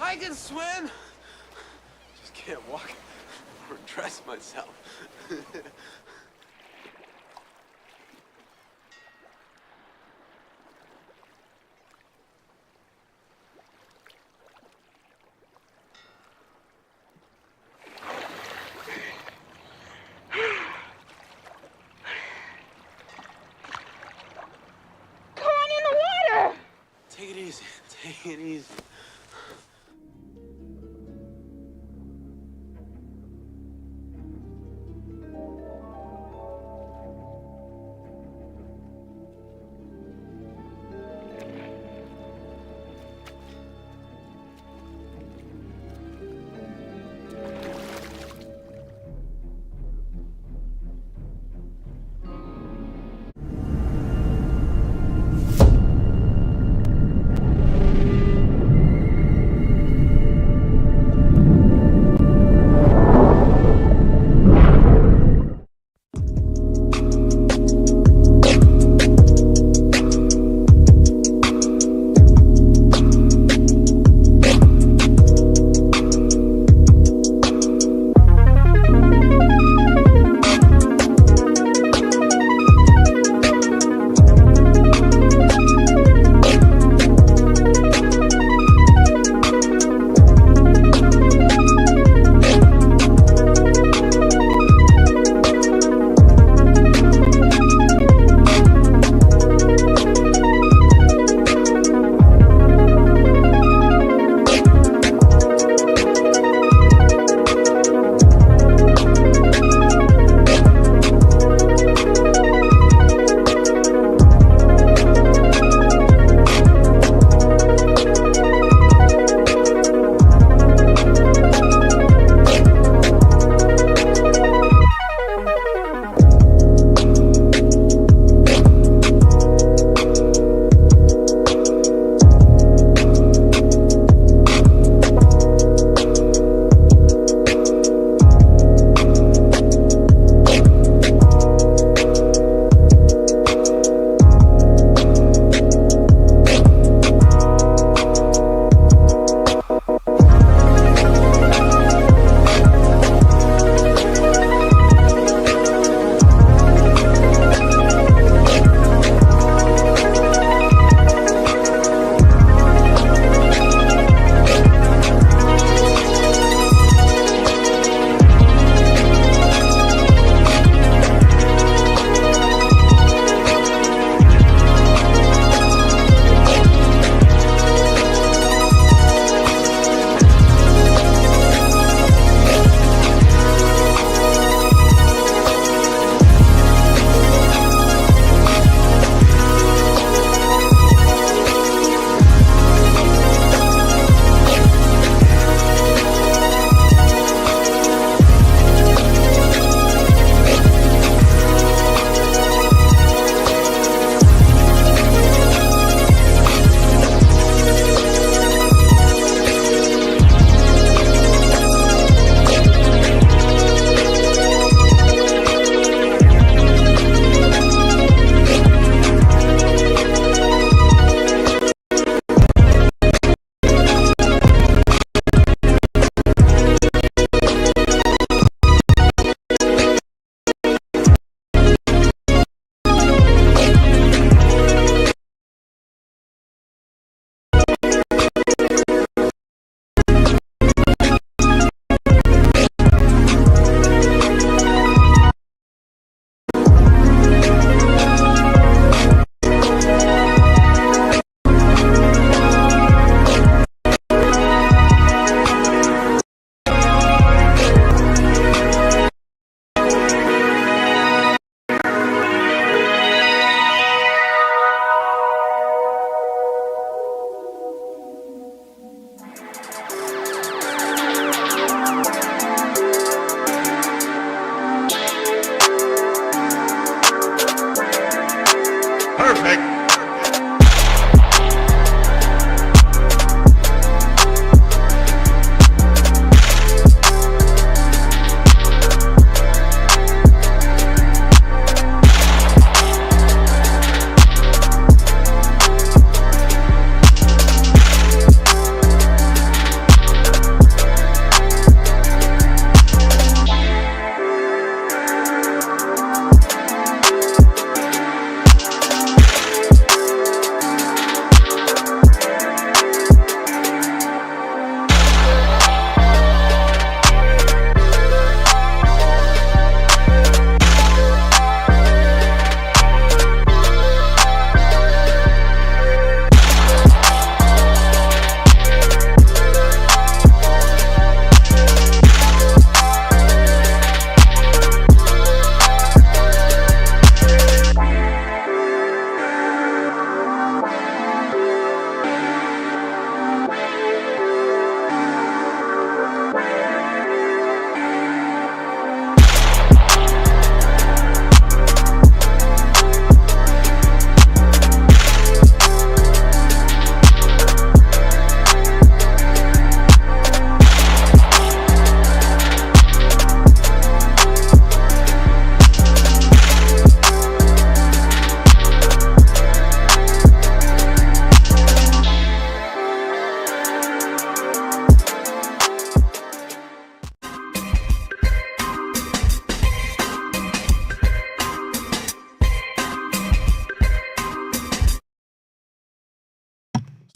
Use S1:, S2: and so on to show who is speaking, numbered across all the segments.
S1: I can swim. Just can't walk or dress myself. Take it easy. Take it easy.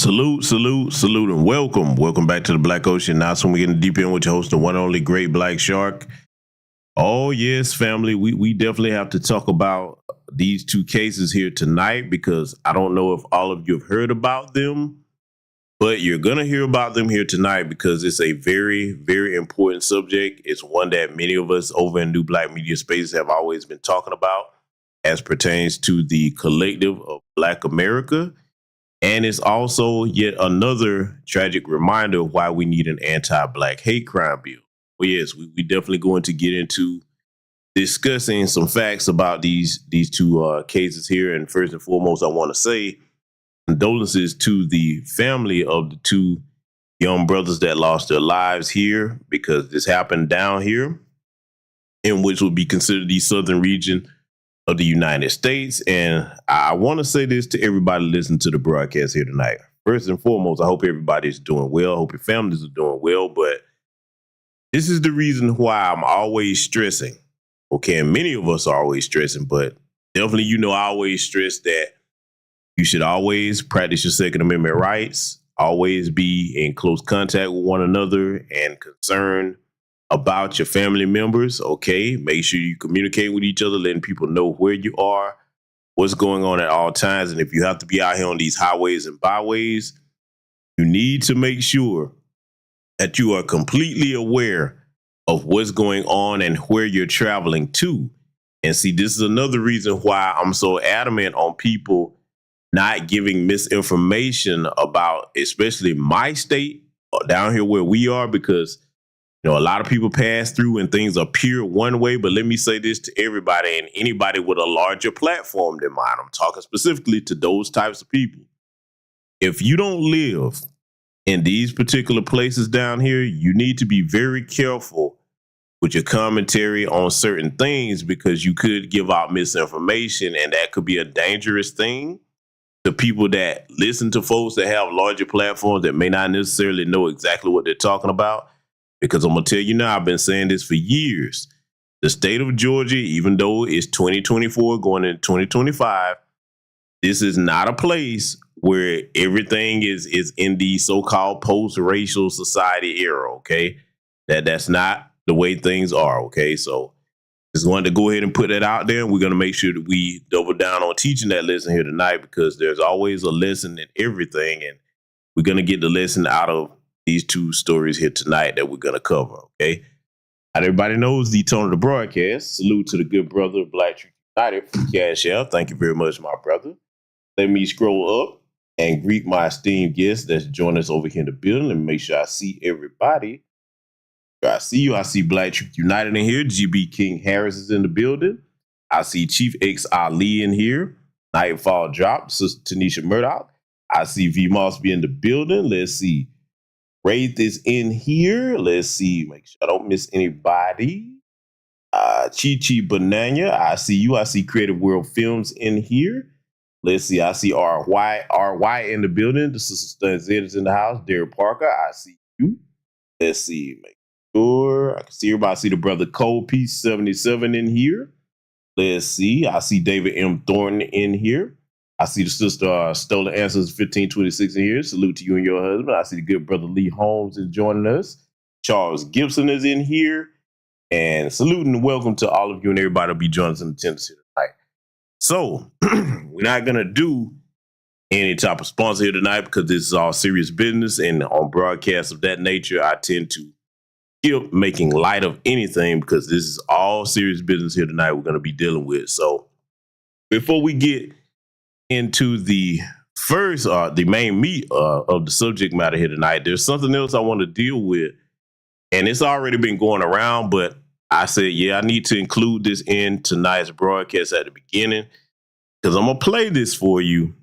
S2: Salute, salute, salute, and welcome. Welcome back to the Black Ocean. Now, so we getting deep in with your host, the one and only Great Black Shark. Oh, yes, family. We definitely have to talk about these two cases here tonight because I don't know if all of you have heard about them, but you're going to hear about them here tonight because it's a very, very important subject. It's one that many of us over in New Black Media Space have always been talking about as pertains to the collective of Black America. And it's also yet another tragic reminder of why we need an anti-Black hate crime bill. Well, yes, we definitely going to get into discussing some facts about these two cases here. And first and foremost, I want to say condolences to the family of the two young brothers that lost their lives here, because this happened down here in which would be considered the southern region of the United States. And I want to say this to everybody listening to the broadcast here tonight. First and foremost, I hope everybody's doing well. I hope your families are doing well. But this is the reason why I'm always stressing. Okay, and many of us are always stressing, but definitely, I always stress that you should always practice your Second Amendment rights, always be in close contact with one another and concerned about your family members. Okay, make sure you communicate with each other, letting people know where you are, what's going on at all times. And if you have to be out here on these highways and byways, you need to make sure that you are completely aware of what's going on and where you're traveling to. And see, this is another reason why I'm so adamant on people not giving misinformation about, especially my state down here where we are, because a lot of people pass through and things appear one way. But let me say this to everybody and anybody with a larger platform than mine. I'm talking specifically to those types of people. If you don't live in these particular places down here, you need to be very careful with your commentary on certain things, because you could give out misinformation, and that could be a dangerous thing to people that listen to folks that have larger platforms that may not necessarily know exactly what they're talking about. Because I'm going to tell you now, I've been saying this for years. The state of Georgia, even though it's 2024 going into 2025, this is not a place where everything is in the so-called post-racial society era, okay? That's not the way things are, okay? So just wanted to go ahead and put that out there, and we're going to make sure that we double down on teaching that lesson here tonight, because there's always a lesson in everything, and we're going to get the lesson out of these two stories here tonight that we're going to cover, okay? Not everybody knows the tone of the broadcast. Salute to the good brother of Black Truth United from Cash App. Thank you very much, my brother. Let me scroll up and greet my esteemed guests that's joining us over here in the building, and make sure I see everybody. I see you. I see Black Truth United in here. GB King Harris is in the building. I see Chief X Ali in here. Nightfall Drop, Sister Tanisha Murdoch. I see V Moss be in the building. Let's see. Wraith is in here. Let's see. Make sure I don't miss anybody. Chi Chi Banana. I see you. I see Creative World Films in here. Let's see. I see RY in the building. The Sister Stun Z is in the house. Derek Parker. I see you. Let's see. Make sure I can see everybody. I see the brother Cole Piece 77 in here. Let's see. I see David M. Thornton in here. I see the sister Stolen Answers 1526 in here. Salute to you and your husband. I see the good brother Lee Holmes is joining us. Charles Gibson is in here. And salute and welcome to all of you and everybody will be joining us in attendance here tonight. So we're not going to do any type of sponsor here tonight, because this is all serious business. And on broadcasts of that nature, I tend to skip making light of anything, because this is all serious business here tonight we're going to be dealing with. So before we get into the first, the main meat of the subject matter here tonight, there's something else I want to deal with, and it's already been going around, but I said, yeah, I need to include this in tonight's broadcast at the beginning, because I'm going to play this for you,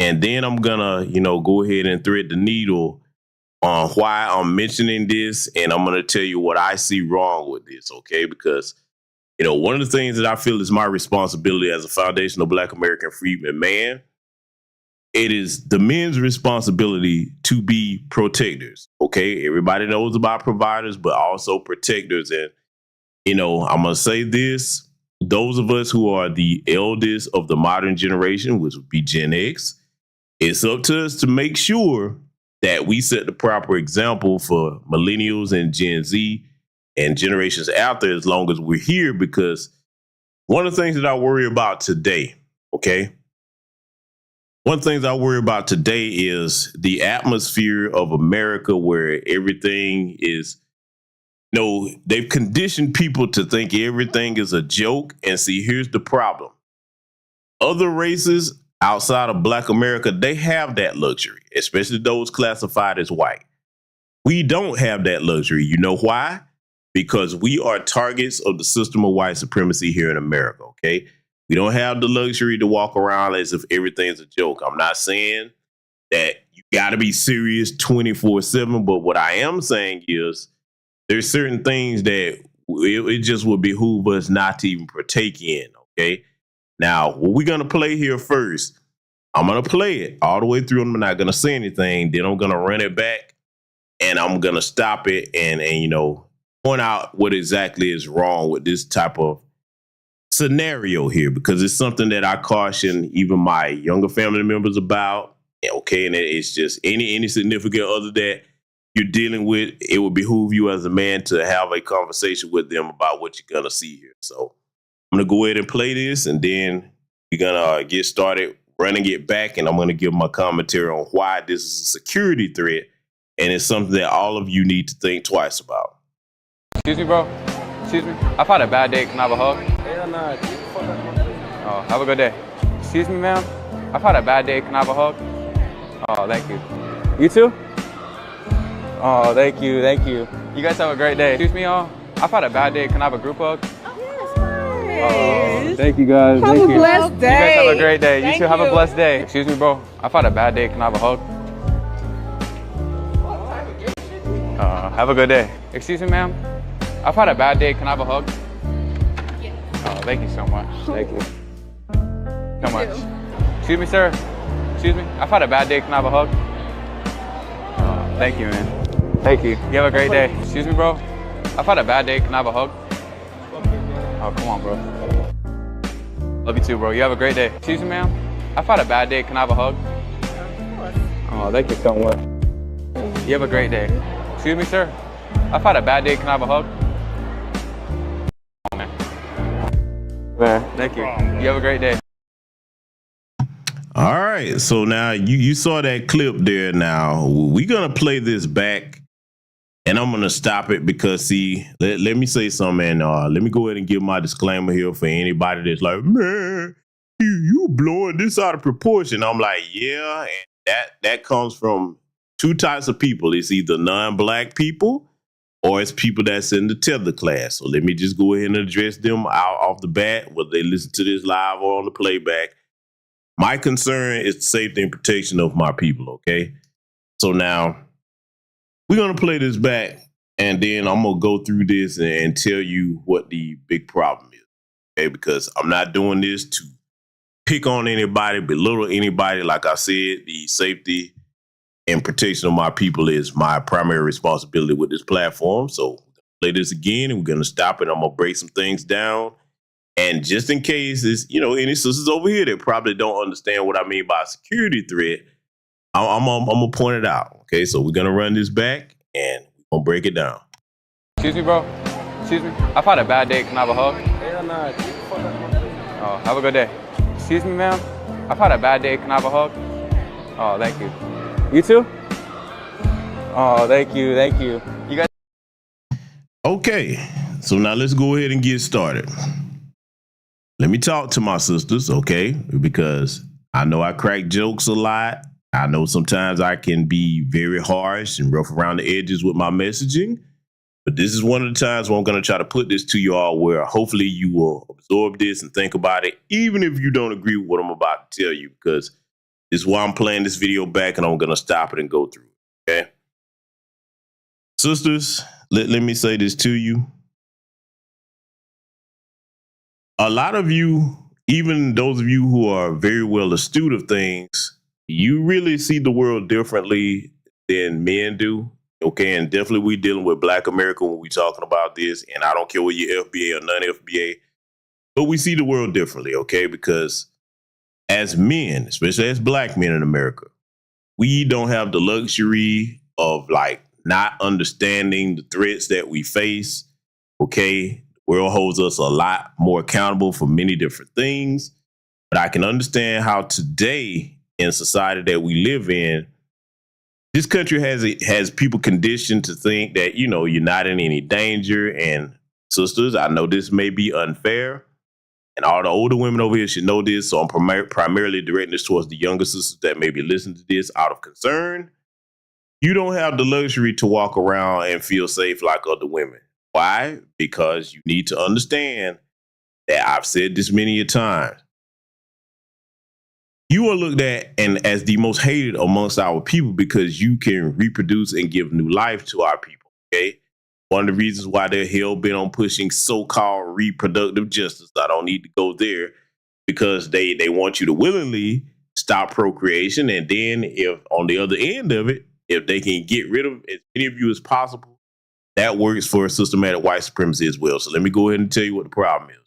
S2: and then I'm going to, go ahead and thread the needle on why I'm mentioning this, and I'm going to tell you what I see wrong with this, okay? Because one of the things that I feel is my responsibility as a foundational Black American freedman man, it is the men's responsibility to be protectors. Okay. Everybody knows about providers, but also protectors. And, I'm going to say this, those of us who are the eldest of the modern generation, which would be Gen X, It's up to us to make sure that we set the proper example for millennials and Gen Z and generations after as long as we're here, because one of the things that I worry about today, okay? One of the things I worry about today is the atmosphere of America where everything is, they've conditioned people to think everything is a joke. And see, here's the problem. Other races outside of Black America, they have that luxury, especially those classified as white. We don't have that luxury. You know why? Because we are targets of the system of white supremacy here in America, okay? We don't have the luxury to walk around as if everything's a joke. I'm not saying that you got to be serious 24/7, but what I am saying is there's certain things that it just would behoove us not to even partake in, okay? Now, what we're going to play here first, I'm going to play it all the way through. I'm not going to say anything. Then I'm going to run it back and I'm going to stop it and point out what exactly is wrong with this type of scenario here, because it's something that I caution even my younger family members about. Okay, and it's just any significant other that you're dealing with, it would behoove you as a man to have a conversation with them about what you're gonna see here. So I'm gonna go ahead and play this, and then we're gonna get started running it back, and I'm gonna give my commentary on why this is a security threat, and it's something that all of you need to think twice about.
S3: Excuse me, bro. Excuse me. I've had a bad day. Can I have a hug?
S1: Hell nah, get the fuck out.
S3: Oh, have a good day. Excuse me, ma'am. I've had a bad day. Can I have a hug? Oh, thank you. You too? Oh, thank you, thank you. You guys have a great day. Excuse me, y'all. I've had a bad day. Can I have a group hug? Oh, thank you, guys.
S4: Have
S3: thank
S4: a
S3: you.
S4: blessed day.
S3: You guys have a great day.
S4: Thank
S3: You too. Have a
S4: you.
S3: blessed day. Excuse me, bro. I've had a bad day. Can I have a hug? Have a good day. Excuse me, ma'am. I've had a bad day. Can I have a hug? Oh, thank you so much. Thank you so much. Excuse me, sir. Excuse me. I've had a bad day. Can I have a hug? Oh, thank you, man. Thank you. You have a great day. Excuse me, bro. I've had a bad day. Can I have a hug? Oh, come on, bro. Love you too, bro. You have a great day. Excuse me, ma'am. I've had a bad day. Can I have a hug? Oh, thank you so much. You have a great day. Excuse me, sir. I've had a bad day. Can I have a hug? Oh, man. Thank you. You have a great day.
S2: All right, so now you saw that clip there. Now we're gonna play this back, and I'm gonna stop it because see, let me say something, and let me go ahead and give my disclaimer here for anybody that's like, man, you blowing this out of proportion. I'm like, yeah, and that comes from two types of people. It's either non-Black people or it's people that's in the tether class. So let me just go ahead and address them out off the bat, whether they listen to this live or on the playback. My concern is the safety and protection of my people, okay? So now we're going to play this back, and then I'm going to go through this and tell you what the big problem is, okay? Because I'm not doing this to pick on anybody, belittle anybody. Like I said, the safety and protection of my people is my primary responsibility with this platform. So we're going to play this again, and we're going to stop it. I'm going to break some things down. And just in case it's, any sisters over here that probably don't understand what I mean by security threat, I'm going to point it out. Okay, so we're going to run this back and we're going to break it down.
S3: Excuse me, bro. Excuse me. I've had a bad day. Can I have a hug?
S1: Hell nah, get the fuck out.
S3: Oh, have a good day. Excuse me, ma'am. I've had a bad day. Can I have a hug? Oh, thank you. You too? Oh, thank you, thank you. You guys.
S2: Okay, so now let's go ahead and get started. Let me talk to my sisters, okay? Because I know I crack jokes a lot. I know sometimes I can be very harsh and rough around the edges with my messaging. But this is one of the times where I'm going to try to put this to you all where hopefully you will absorb this and think about it, even if you don't agree with what I'm about to tell you, because this is why I'm playing this video back and I'm going to stop it and go through it, okay? Sisters, let me say this to you. A lot of you, even those of you who are very well astute of things, you really see the world differently than men do. Okay, and definitely we dealing with Black America when we talking about this, and I don't care whether you're FBA or non-FBA, but we see the world differently, okay? Because as men, especially as black men in America, we don't have the luxury of like not understanding the threats that we face. Okay. The world holds us a lot more accountable for many different things. But I can understand how today in society that we live in, this country has people conditioned to think that, you know, you're not in any danger. And sisters, I know this may be unfair, and all the older women over here should know this. So I'm primarily directing this towards the younger sisters that may be listening to this out of concern. You don't have the luxury to walk around and feel safe like other women. Why? Because you need to understand that I've said this many a time. You are looked at and as the most hated amongst our people because you can reproduce and give new life to our people. Okay. One of the reasons why they're hell bent on pushing so-called reproductive justice. I don't need to go there because they want you to willingly stop procreation. And then if on the other end of it, if they can get rid of as many of you as possible, that works for systematic white supremacy as well. So let me go ahead and tell you what the problem is.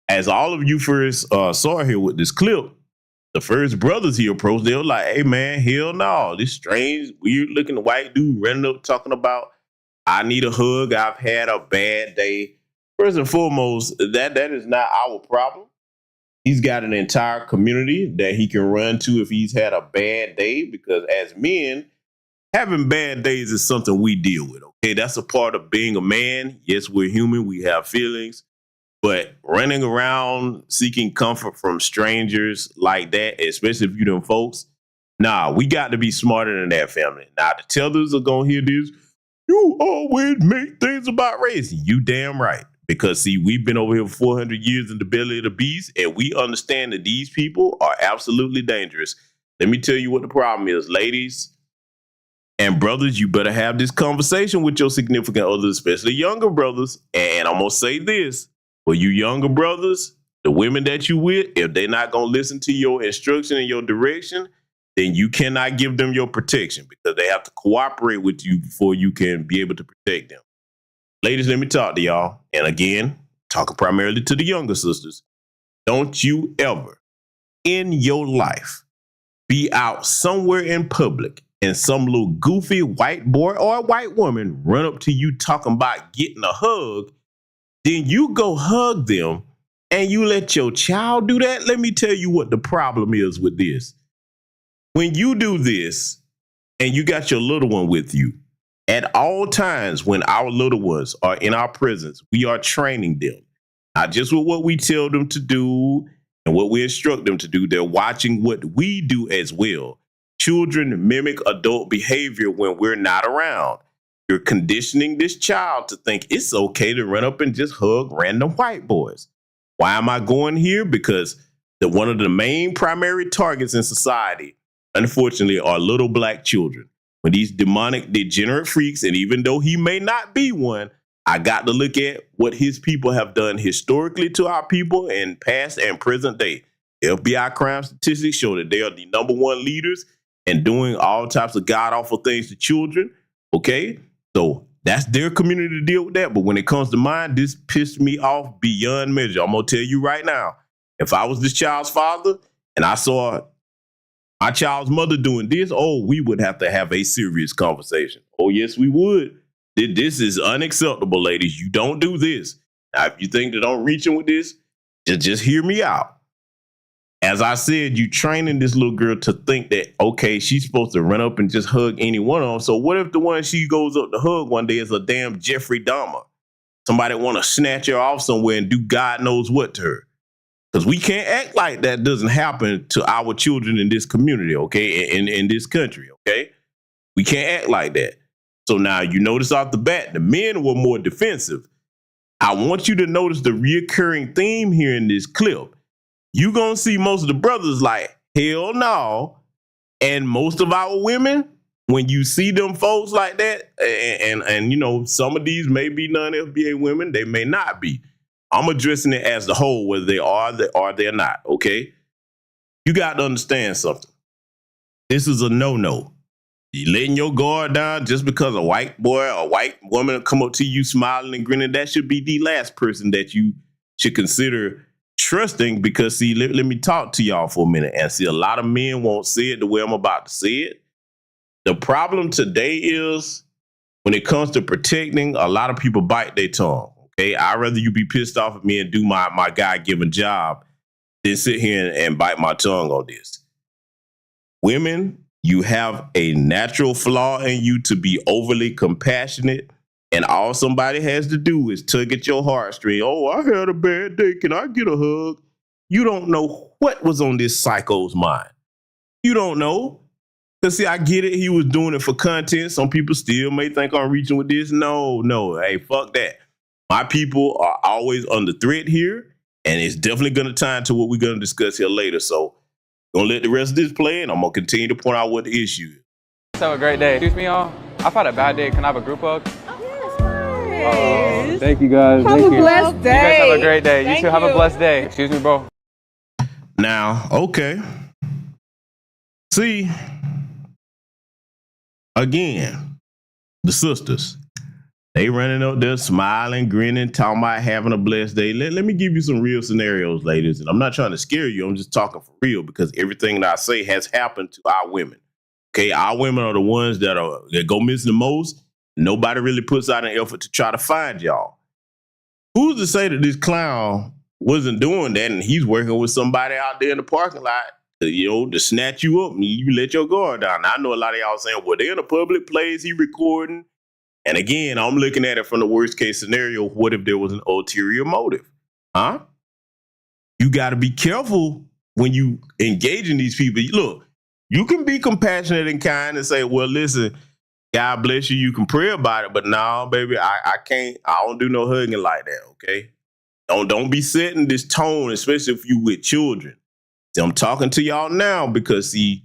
S2: As all of you first saw here with this clip, the first brothers he approached, they were like, hey, man, hell no. This strange, weird-looking white dude running up talking about, I need a hug. I've had a bad day. First and foremost, that is not our problem. He's got an entire community that he can run to if he's had a bad day, because as men, having bad days is something we deal with, okay? That's a part of being a man. Yes, we're human. We have feelings. But running around seeking comfort from strangers like that, especially if you them folks, nah, we got to be smarter than that, family. Now, the tellers are going to hear this. You always make things about race. You damn right. Because, see, we've been over here for 400 years in the belly of the beast, and we understand that these people are absolutely dangerous. Let me tell you what the problem is, ladies and brothers. You better have this conversation with your significant others, especially younger brothers. And I'm going to say this. For you younger brothers, the women that you with, if they're not going to listen to your instruction and your direction, then you cannot give them your protection because they have to cooperate with you before you can be able to protect them. Ladies, let me talk to y'all. And again, talking primarily to the younger sisters. Don't you ever in your life be out somewhere in public and some little goofy white boy or a white woman run up to you talking about getting a hug. Then you go hug them and you let your child do that. Let me tell you what the problem is with this. When you do this and you got your little one with you, at all times when our little ones are in our presence, we are training them, not just with what we tell them to do and what we instruct them to do. They're watching what we do as well. Children mimic adult behavior when we're not around. You're conditioning this child to think it's okay to run up and just hug random white boys. Why am I going here? Because one of the main primary targets in society, unfortunately, are little black children. When these demonic, degenerate freaks, and even though he may not be one, I got to look at what his people have done historically to our people in past and present day. FBI crime statistics show that they are the #1 leaders and doing all types of god-awful things to children, okay? So that's their community to deal with that. But when it comes to mine, this pissed me off beyond measure. I'm going to tell you right now, if I was this child's father and I saw my child's mother doing this, oh, we would have to have a serious conversation. Oh, yes, we would. This is unacceptable, ladies. You don't do this. Now, if you think that I'm reaching with this, just hear me out. As I said, you training this little girl to think that, okay, she's supposed to run up and just hug any one of them. So what if the one she goes up to hug one day is a damn Jeffrey Dahmer? Somebody want to snatch her off somewhere and do God knows what to her. Because we can't act like that doesn't happen to our children in this community, okay, in this country, okay? We can't act like that. So now you notice off the bat, the men were more defensive. I want you to notice the reoccurring theme here in this clip. You're going to see most of the brothers like, hell no. And most of our women, when you see them folks like that, and you know, some of these may be non-FBA women, they may not be. I'm addressing it as the whole, whether they are or they're not, okay? You got to understand something. This is a no-no. You letting your guard down just because a white boy or a white woman come up to you smiling and grinning, that should be the last person that you should consider trusting because, see, let me talk to y'all for a minute. And see, a lot of men won't say it the way I'm about to say it. The problem today is when it comes to protecting, a lot of people bite their tongue. Okay, I'd rather you be pissed off at me and do my God-given job than sit here and bite my tongue on this. Women, you have a natural flaw in you to be overly compassionate, and all somebody has to do is tug at your heartstring. Oh, I had a bad day. Can I get a hug? You don't know what was on this psycho's mind. You don't know. Because, see, I get it. He was doing it for content. Some people still may think I'm reaching with this. No. Hey, fuck that. My people are always under threat here, and it's definitely going to tie into what we're going to discuss here later. So, gonna let the rest of this play, and I'm gonna continue to point out what the issue is.
S3: Let's have a great day. Excuse me, y'all. I've had a bad day. Can I have a group hug?
S4: Yes.
S3: Thank you, guys.
S4: Have
S3: Thank
S4: a
S3: you.
S4: blessed day.
S3: You guys have a great day.
S4: Thank
S3: You too. Have a
S4: you.
S3: blessed day. Excuse me, bro.
S2: Now, okay. See, again, the sisters, they running up there smiling, grinning, talking about having a blessed day. Let me give you some real scenarios, ladies. And I'm not trying to scare you. I'm just talking for real because everything that I say has happened to our women. Okay, our women are the ones that go missing the most. Nobody really puts out an effort to try to find y'all. Who's to say that this clown wasn't doing that and he's working with somebody out there in the parking lot, to snatch you up and you let your guard down? Now, I know a lot of y'all saying, well, they're in a public place, he recording. And again, I'm looking at it from the worst case scenario. What if there was an ulterior motive? Huh? You got to be careful when you engage in these people. Look, you can be compassionate and kind and say, well, listen, God bless you. You can pray about it. But no, baby, I can't. I don't do no hugging like that, okay? Don't be setting this tone, especially if you with children. See, I'm talking to y'all now because, see,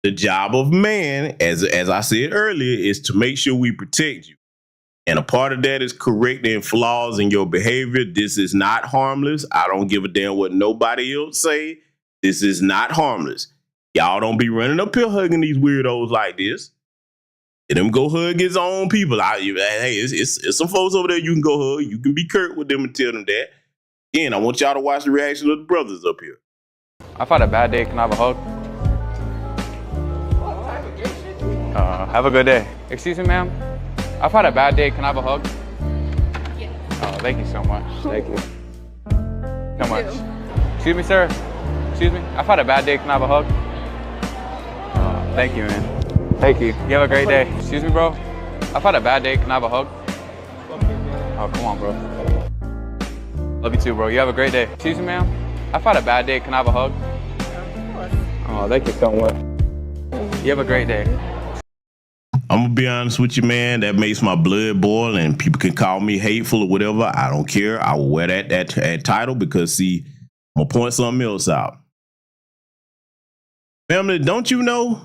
S2: the job of man, as I said earlier, is to make sure we protect you. And a part of that is correcting flaws in your behavior. This is not harmless. I don't give a damn what nobody else say. This is not harmless. Y'all don't be running up here hugging these weirdos like this. Let him go hug his own people. Hey, it's some folks over there you can go hug. You can be curt with them and tell them that. Again, I want y'all to watch the reaction of the brothers up here.
S3: I've had a bad day. Can I have a hug? Have a good day. Excuse me, ma'am. I've had a bad day. Can I have a hug?
S4: Yes.
S3: Thank you so much. Thank you. So much. Excuse me, sir. Excuse me. I've had a bad day. Can I have a hug? Thank you, man. Thank you. You have a great day. Excuse me, bro. I've had a bad day. Can I have a hug? Oh, come on, bro. Love you too, bro. You have a great day. Excuse me, ma'am. I've had a bad day. Can I have a hug? Oh, thank you so much. You have a great day.
S2: I'm gonna be honest with you, man. That makes my blood boil, and people can call me hateful or whatever. I don't care. I will wear that title because, see, I'm gonna point something else out. Family, don't you know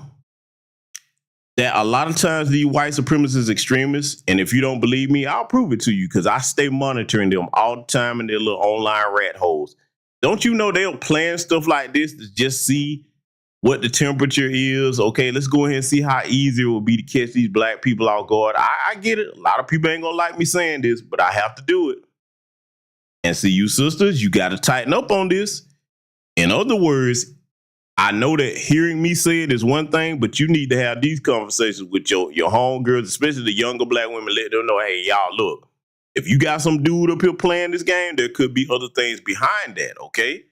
S2: that a lot of times these white supremacist extremists, and if you don't believe me, I'll prove it to you because I stay monitoring them all the time in their little online rat holes. Don't you know they'll plan stuff like this to just see what the temperature is? Okay, let's go ahead and see how easy it will be to catch these black people off guard. I get it. A lot of people ain't gonna like me saying this, but I have to do it. And see, you sisters, you got to tighten up on this. In other words, I know that hearing me say it is one thing, but you need to have these conversations with your homegirls, especially the younger black women. Let them know, hey, y'all, look, if you got some dude up here playing this game, there could be other things behind that, okay?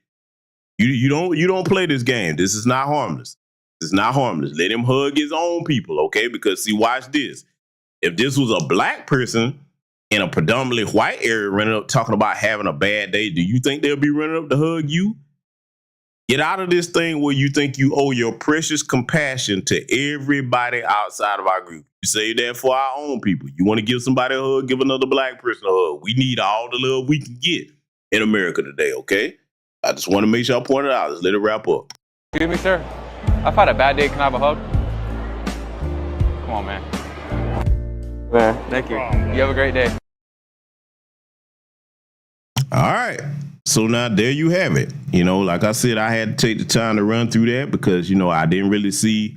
S2: You don't play this game. This is not harmless. This is not harmless. Let him hug his own people, okay? Because, see, watch this. If this was a black person in a predominantly white area running up talking about having a bad day, do you think they'll be running up to hug you? Get out of this thing where you think you owe your precious compassion to everybody outside of our group. You say that for our own people. You want to give somebody a hug, give another black person a hug. We need all the love we can get in America today, okay? I just want to make sure I point it out. Let's let it wrap up.
S3: Excuse me, sir. I've had a bad day. Can I have a hug? Come on, man. Man, thank you. You have a great day.
S2: All right. So now there you have it. Like I said, I had to take the time to run through that because, I didn't really see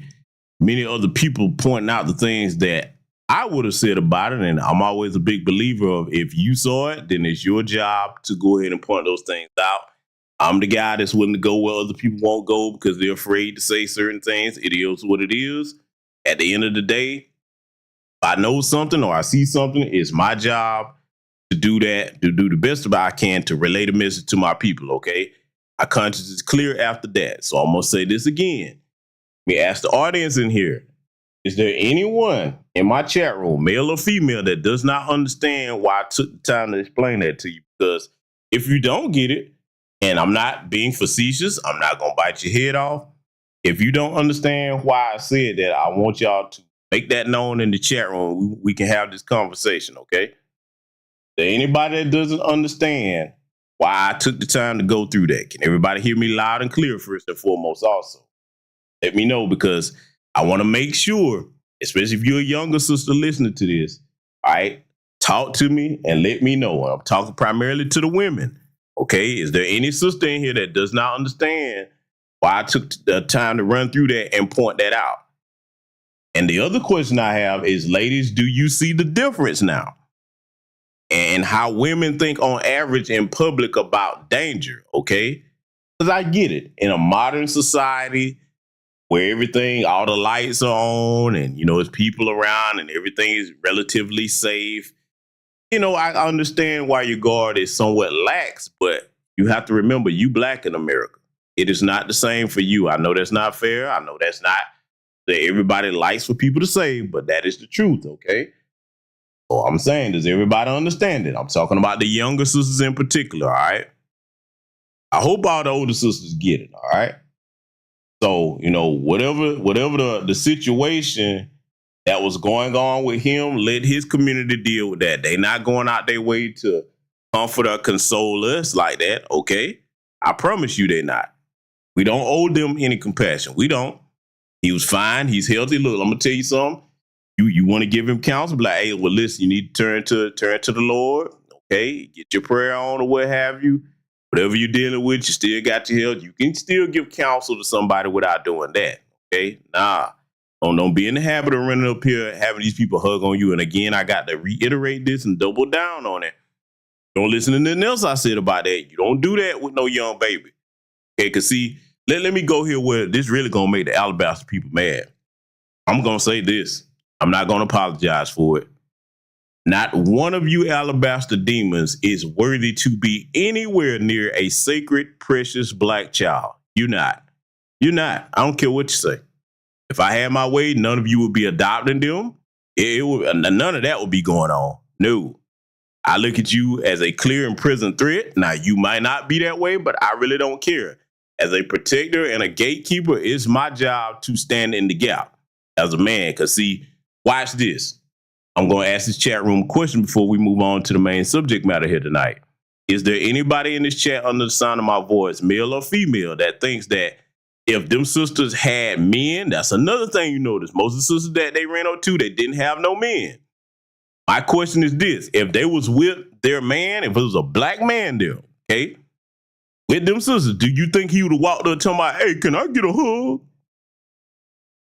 S2: many other people pointing out the things that I would have said about it. And I'm always a big believer of if you saw it, then it's your job to go ahead and point those things out. I'm the guy that's willing to go where other people won't go because they're afraid to say certain things. It is what it is. At the end of the day, if I know something or I see something, it's my job to do that, to do the best of I can to relay the message to my people, okay? My conscience is clear after that. So I'm going to say this again. Let me ask the audience in here. Is there anyone in my chat room, male or female, that does not understand why I took the time to explain that to you? Because if you don't get it, and I'm not being facetious, I'm not going to bite your head off. If you don't understand why I said that, I want y'all to make that known in the chat room. We can have this conversation, okay? Is there anybody that doesn't understand why I took the time to go through that? Can everybody hear me loud and clear first and foremost also? Let me know, because I want to make sure, especially if you're a younger sister listening to this, all right, talk to me and let me know. I'm talking primarily to the women, okay? Is there any sister in here that does not understand why I took the time to run through that and point that out? And the other question I have is, ladies, do you see the difference now? And how women think on average in public about danger, okay? Because I get it. In a modern society where everything, all the lights are on and, there's people around and everything is relatively safe, I understand why your guard is somewhat lax, but you have to remember, you Black in America. It is not the same for you. I know that's not fair. I know that's not that everybody likes for people to say, but that is the truth, okay? So I'm saying, does everybody understand it? I'm talking about the younger sisters in particular, all right? I hope all the older sisters get it, all right? So, whatever the situation that was going on with him, let his community deal with that. They not going out their way to comfort or console us like that, okay? I promise you they're not. We don't owe them any compassion. We don't. He was fine. He's healthy. Look, I'm going to tell you something. You want to give him counsel? Be like, hey, well, listen, you need to turn to the Lord, okay? Get your prayer on or what have you. Whatever you're dealing with, you still got your health. You can still give counsel to somebody without doing that, okay? Nah. Don't be in the habit of running up here having these people hug on you. And again, I got to reiterate this and double down on it. Don't listen to nothing else I said about that. You don't do that with no young baby. Okay, because see, let me go here where this really going to make the alabaster people mad. I'm going to say this. I'm not going to apologize for it. Not one of you alabaster demons is worthy to be anywhere near a sacred, precious Black child. You're not. You're not. I don't care what you say. If I had my way, none of you would be adopting them. None of that would be going on. No. I look at you as a clear and present threat. Now, you might not be that way, but I really don't care. As a protector and a gatekeeper, it's my job to stand in the gap as a man. Because, see, watch this. I'm going to ask this chat room question before we move on to the main subject matter here tonight. Is there anybody in this chat under the sound of my voice, male or female, that thinks that if them sisters had men, that's another thing you notice. Most of the sisters that they ran up to, they didn't have no men. My question is this. If they was with their man, if it was a Black man there, okay, with them sisters, do you think he would have walked up and told me, hey, can I get a hug?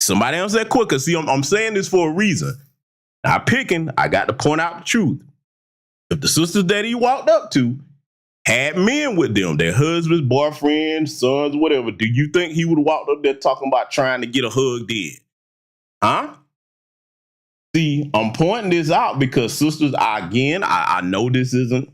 S2: Somebody answer that quick. See, I'm saying this for a reason. Not picking, I got to point out the truth. If the sisters that he walked up to had men with them, their husbands, boyfriends, sons, whatever, do you think he would have walked up there talking about trying to get a hug then? Huh? See, I'm pointing this out because sisters, I know this isn't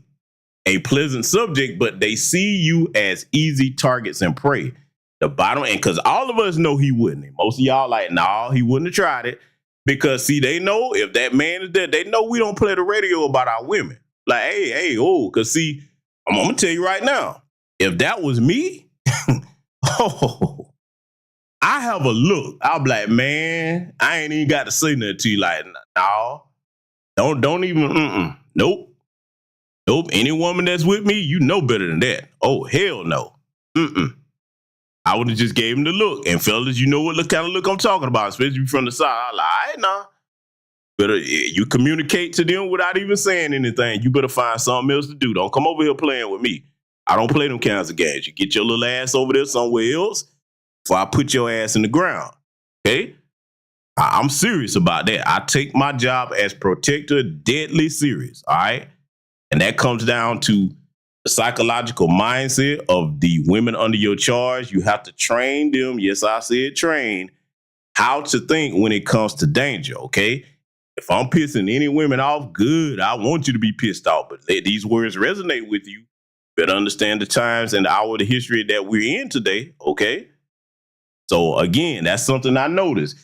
S2: a pleasant subject, but they see you as easy targets and prey. The bottom, and because all of us know he wouldn't. Most of y'all like, no, he wouldn't have tried it. Because, see, they know if that man is there, they know we don't play the radio about our women. Like, hey, because, see, I'm going to tell you right now, if that was me, I have a look. I'll be like, man, I ain't even got to say nothing to you. Like, no, don't even, nope. Any woman that's with me, you know better than that. Oh, hell no. I would have just gave him the look. And fellas, you know what kind of look I'm talking about, especially from the side. I'm like, all right, nah. Better you communicate to them without even saying anything. You better find something else to do. Don't come over here playing with me. I don't play them kinds of games. You get your little ass over there somewhere else before I put your ass in the ground. Okay? I'm serious about that. I take my job as protector deadly serious. All right? And that comes down to the psychological mindset of the women under your charge. You have to train them. Yes, I said train, how to think when it comes to danger, okay? If I'm pissing any women off, good. I want you to be pissed off, but let these words resonate with you. Better understand the times and the hour of the history that we're in today, okay? So again, that's something I noticed.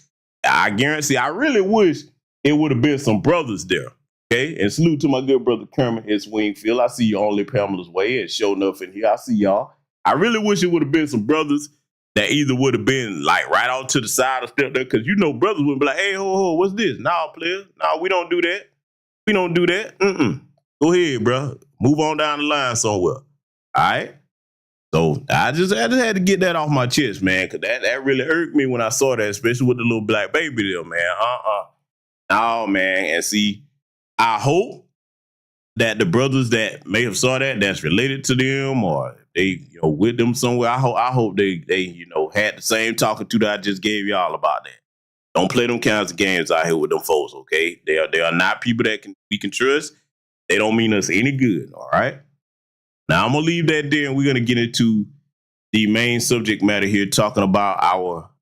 S2: I guarantee, I really wish it would have been some brothers there, okay? And salute to my good brother Kermit S. Wingfield. I see you only Pamela's way and showing up in here. I see y'all. I really wish it would have been some brothers that either would have been like right out to the side or step there, because you know brothers would be like, hey, ho, what's this? Nah, player. Nah, we don't do that. We don't do that. Go ahead, bro. Move on down the line somewhere. All right? So I just had to get that off my chest, man, because that really irked me when I saw that, especially with the little black baby there, man. No, man. And see, I hope that the brothers that may have saw that, that's related to them, or they, with them somewhere, I hope they had the same talking to that I just gave y'all about that. Don't play them kinds of games out here with them folks, okay? They are not people that we can trust. They don't mean us any good, all right? Now, I'm going to leave that there, and we're going to get into the main subject matter here, talking about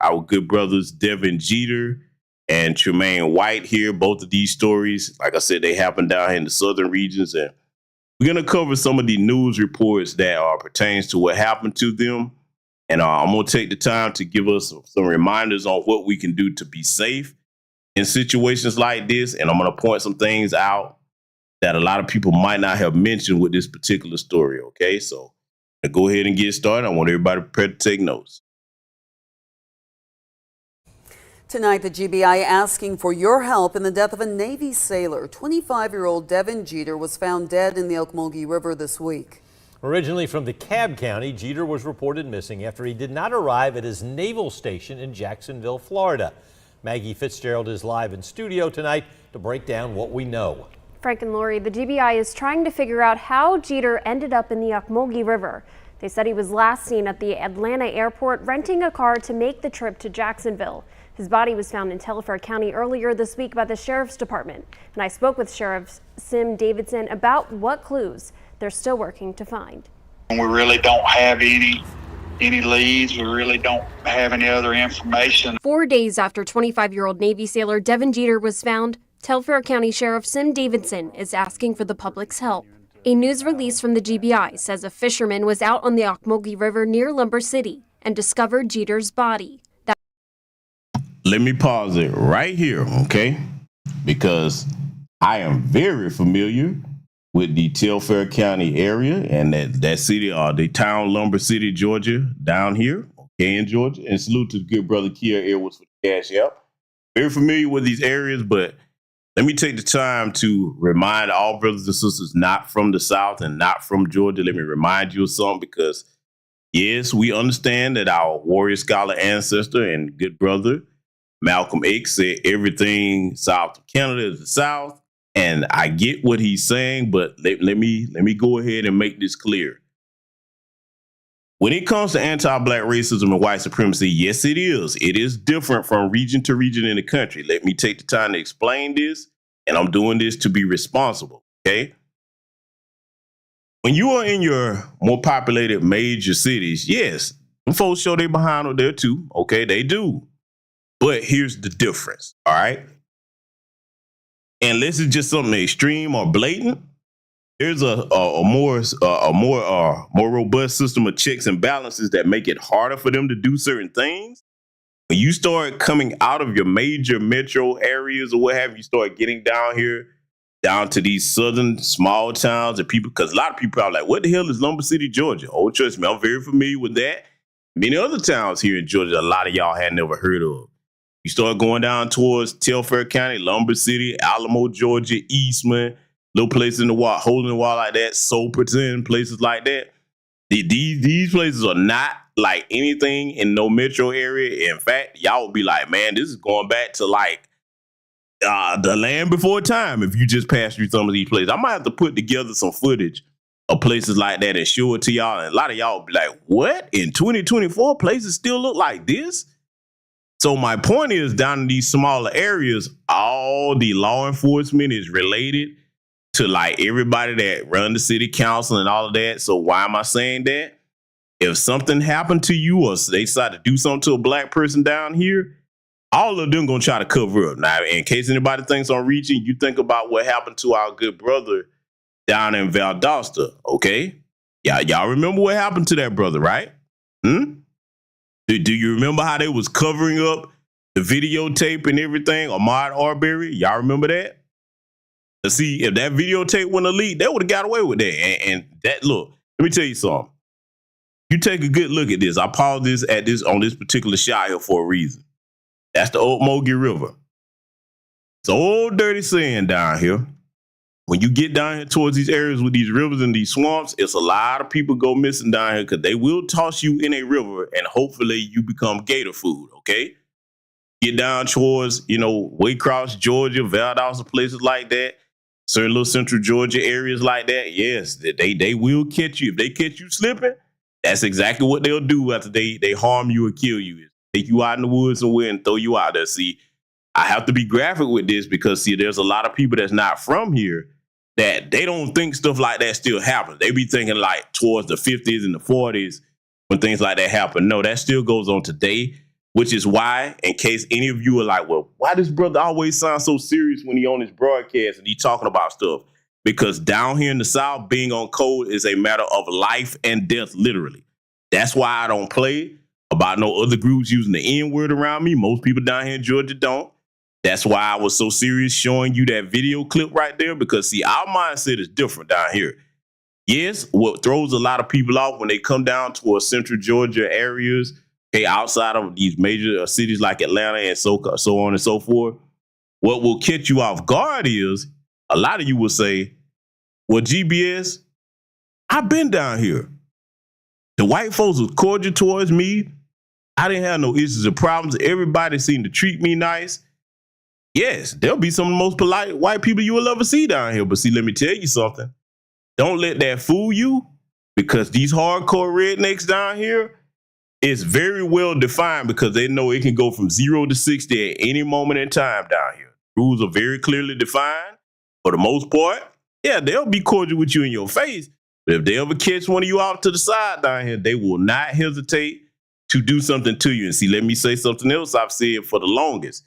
S2: our good brothers, Devin Jeter and Trumaine White here. Both of these stories, like I said, they happen down here in the southern regions, and we're going to cover some of the news reports that pertains to what happened to them. And I'm going to take the time to give us some reminders on what we can do to be safe in situations like this. And I'm going to point some things out that a lot of people might not have mentioned with this particular story, okay? So go ahead and get started. I want everybody prepared to take notes.
S4: Tonight, the GBI asking for your help in the death of a Navy sailor. 25-year-old Devin Jeter was found dead in the Ocmulgee River this week.
S5: Originally from DeKalb County, Jeter was reported missing after he did not arrive at his naval station in Jacksonville, Florida. Maggie Fitzgerald is live in studio tonight to break down what we know.
S6: Frank and Lori, the GBI is trying to figure out how Jeter ended up in the Ocmulgee River. They said he was last seen at the Atlanta airport renting a car to make the trip to Jacksonville. His body was found in Telfair County earlier this week by the Sheriff's Department. And I spoke with Sheriff Sim Davidson about what clues they're still working to find.
S7: We really don't have any leads. We really don't have any other information.
S6: 4 days after 25-year-old Navy sailor Devin Jeter was found, Telfair County Sheriff Sim Davidson is asking for the public's help. A news release from the GBI says a fisherman was out on the Ocmulgee River near Lumber City and discovered Jeter's body.
S2: Let me pause it right here, okay? Because I am very familiar with the Telfair County area and that city, the town Lumber City, Georgia, down here, okay, in Georgia. And salute to the good brother Kia Edwards for the cash app. Very familiar with these areas, but let me take the time to remind all brothers and sisters not from the South and not from Georgia. Let me remind you of something, because, yes, we understand that our warrior scholar ancestor and good brother Malcolm X said everything south of Canada is the South. And I get what he's saying, but let me go ahead and make this clear. When it comes to anti-black racism and white supremacy, yes, it is. It is different from region to region in the country. Let me take the time to explain this, and I'm doing this to be responsible, okay? When you are in your more populated major cities, yes, them folks show they behind on there too, okay? They do. But here's the difference, all right? Unless it's just something extreme or blatant, there's a more robust system of checks and balances that make it harder for them to do certain things. When you start coming out of your major metro areas or what have you, start getting down here, down to these southern small towns, and people, because a lot of people are like, what the hell is Lumber City, Georgia? Oh, trust me, I'm very familiar with that. Many other towns here in Georgia, a lot of y'all had never heard of. You start going down towards Telfair County, Lumber City, Alamo, Georgia, Eastman, little places in the wall, holding the wall like that, Soperton, places like that. These places are not like anything in no metro area. In fact, y'all would be like, man, this is going back to like the land before time if you just pass through some of these places. I might have to put together some footage of places like that and show it to y'all. And a lot of y'all will be like, what? In 2024, places still look like this? So my point is, down in these smaller areas, all the law enforcement is related. to like everybody that run the city council and all of that. So why am I saying that? If something happened to you or they decide to do something to a black person down here, all of them gonna try to cover up. Now, in case anybody thinks I'm reaching, you think about what happened to our good brother down in Valdosta, okay? Y'all remember what happened to that brother, right? Do you remember how they was covering up the videotape and everything? Ahmaud Arbery, y'all remember that? See, if that videotape went elite, they would have got away with that. And that, look, let me tell you something. You take a good look at this. I paused this on this particular shot here for a reason. That's the Ocmulgee River. It's an old dirty saying down here. When you get down here towards these areas with these rivers and these swamps, it's a lot of people go missing down here because they will toss you in a river and hopefully you become gator food, okay? Get down towards, Waycross, Georgia, Valdosta, places like that, certain little central Georgia areas like that. Yes, they will catch you. If they catch you slipping, that's exactly what they'll do after they harm you or kill you. Take you out in the woods somewhere and throw you out there. See, I have to be graphic with this because, see, there's a lot of people that's not from here that they don't think stuff like that still happens. They be thinking like towards the 50s and the 40s when things like that happen. No, that still goes on today, which is why, in case any of you are like, well, why does brother always sound so serious when he on his broadcast and he talking about stuff? Because down here in the South, being on code is a matter of life and death, literally. That's why I don't play about no other groups using the N-word around me. Most people down here in Georgia don't. That's why I was so serious showing you that video clip right there, because, see, our mindset is different down here. Yes, what throws a lot of people off when they come down towards central Georgia areas, okay, outside of these major cities like Atlanta and so on and so forth, what will catch you off guard is a lot of you will say, well, GBS, I've been down here. The white folks was cordial towards me. I didn't have no issues or problems. Everybody seemed to treat me nice. Yes, there'll be some of the most polite white people you will ever see down here. But see, let me tell you something. Don't let that fool you, because these hardcore rednecks down here is very well defined, because they know it can go from 0 to 60 at any moment in time down here. Rules are very clearly defined. For the most part, yeah, they'll be cordial with you in your face. But if they ever catch one of you off to the side down here, they will not hesitate to do something to you. And see, let me say something else I've said for the longest.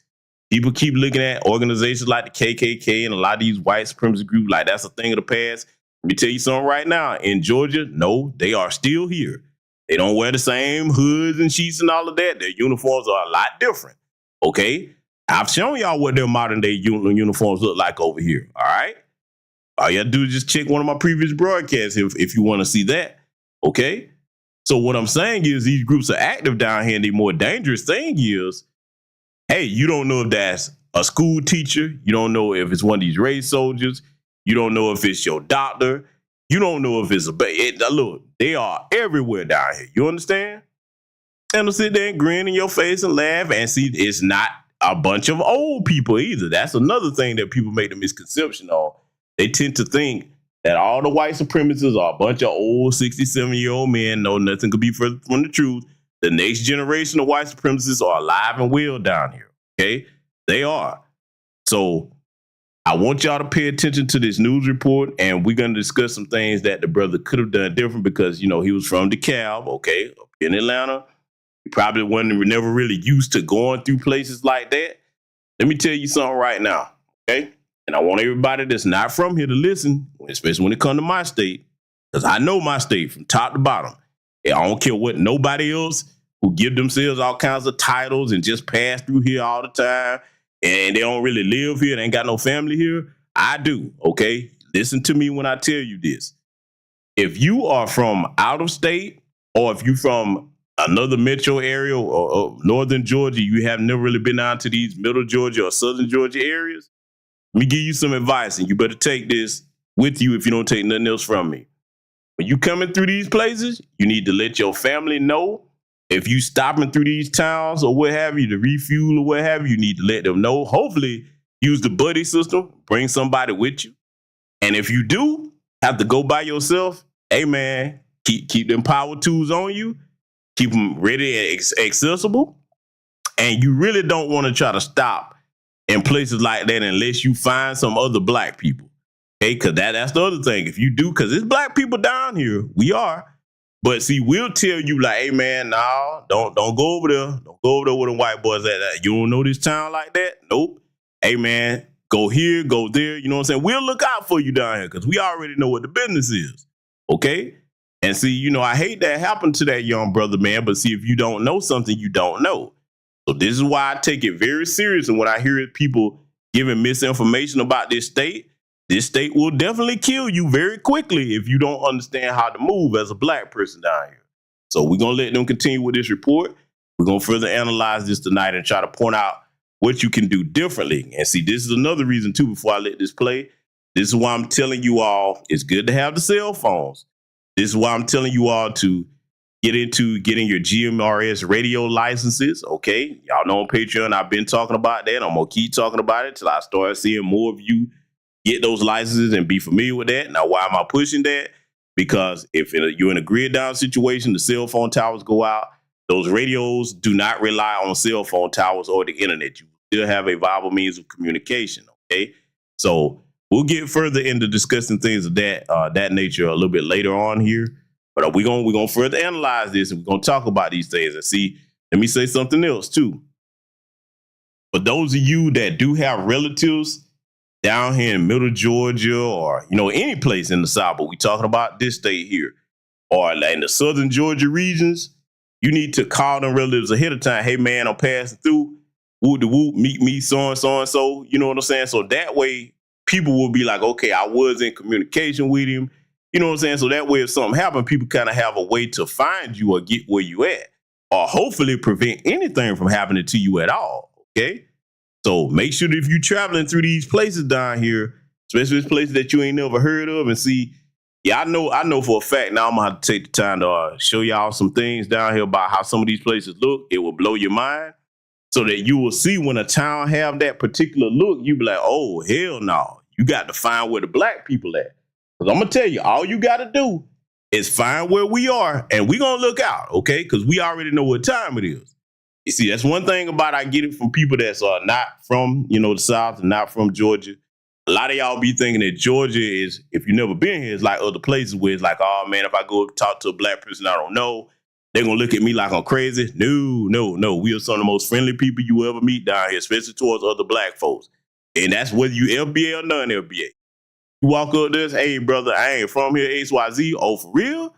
S2: People keep looking at organizations like the KKK and a lot of these white supremacy groups like that's a thing of the past. Let me tell you something right now. In Georgia, no, they are still here. They don't wear the same hoods and sheets and all of that. Their uniforms are a lot different, okay? I've shown y'all what their modern day uniforms look like over here, all right? All you have to do is just check one of my previous broadcasts if you want to see that, okay? So what I'm saying is these groups are active down here, and the more dangerous thing is, hey, you don't know if that's a school teacher. You don't know if it's one of these race soldiers. You don't know if it's your doctor. You don't know if it's look, they are everywhere down here. You understand? And they'll sit there and grin in your face and laugh. And see, it's not a bunch of old people either. That's another thing that people make the misconception on. They tend to think that all the white supremacists are a bunch of old 67-year-old men. No, nothing could be further from the truth. The next generation of white supremacists are alive and well down here, okay? They are. So I want y'all to pay attention to this news report, and we're going to discuss some things that the brother could have done different because, he was from DeKalb, okay, up in Atlanta. He probably never really used to going through places like that. Let me tell you something right now, okay? And I want everybody that's not from here to listen, especially when it comes to my state, because I know my state from top to bottom. I don't care what nobody else who give themselves all kinds of titles and just pass through here all the time, and they don't really live here. They ain't got no family here. I do, okay? Listen to me when I tell you this. If you are from out of state, or if you're from another metro area or northern Georgia, you have never really been out to these middle Georgia or southern Georgia areas, let me give you some advice, and you better take this with you if you don't take nothing else from me. When you coming through these places, you need to let your family know. If you stopping through these towns or what have you, to refuel or what have you, you need to let them know. Hopefully, use the buddy system. Bring somebody with you. And if you do have to go by yourself, hey, man, keep them power tools on you. Keep them ready and accessible. And you really don't want to try to stop in places like that unless you find some other black people. Okay, because that's the other thing. If you do, because it's black people down here, we are. But see, we'll tell you like, hey man, no, don't go over there. Don't go over there with the white boys at. You don't know this town like that? Nope. Hey man, go here, go there. You know what I'm saying? We'll look out for you down here because we already know what the business is. Okay? And see, you know, I hate that happened to that young brother, man. But see, if you don't know something, you don't know. So this is why I take it very serious. And when I hear people giving misinformation about this state will definitely kill you very quickly if you don't understand how to move as a black person down here. So we're going to let them continue with this report. We're going to further analyze this tonight and try to point out what you can do differently. And see, this is another reason, too, before I let this play. This is why I'm telling you all it's good to have the cell phones. This is why I'm telling you all to get into getting your GMRS radio licenses, okay? Y'all know on Patreon, I've been talking about that. I'm going to keep talking about it till I start seeing more of you get those licenses and be familiar with that. Now, why am I pushing that? Because if you're in a grid down situation, the cell phone towers go out. Those radios do not rely on cell phone towers or the internet. You still have a viable means of communication, okay? So we'll get further into discussing things of that nature a little bit later on here. But we're gonna further analyze this and we're gonna talk about these things and see. Let me say something else too. For those of you that do have relatives down here in middle Georgia or, you know, any place in the South, but we're talking about this state here, or in the southern Georgia regions, you need to call them relatives ahead of time. Hey, man, I'm passing through. Whoop de whoop, meet me, so and so and so. You know what I'm saying? So that way, people will be like, okay, I was in communication with him. You know what I'm saying? So that way, if something happened, people kind of have a way to find you or get where you at, or hopefully prevent anything from happening to you at all, okay? So make sure that if you're traveling through these places down here, especially these places that you ain't never heard of, and see, yeah, I know for a fact now I'm gonna have to take the time to show y'all some things down here about how some of these places look. It will blow your mind so that you will see when a town have that particular look, you be like, oh, hell no. You got to find where the black people at. Because I'm gonna tell you, all you got to do is find where we are and we're gonna look out, okay? Because we already know what time it is. You see, that's one thing about I get it from people that's not from, you know, the South and not from Georgia. A lot of y'all be thinking that Georgia is, if you've never been here, it's like other places where it's like, oh, man, if I go talk to a black person I don't know, they're going to look at me like I'm crazy. No. We are some of the most friendly people you will ever meet down here, especially towards other black folks. And that's whether you FBA or non-FBA. You walk up there, hey, brother, I ain't from here, XYZ. Oh, for real?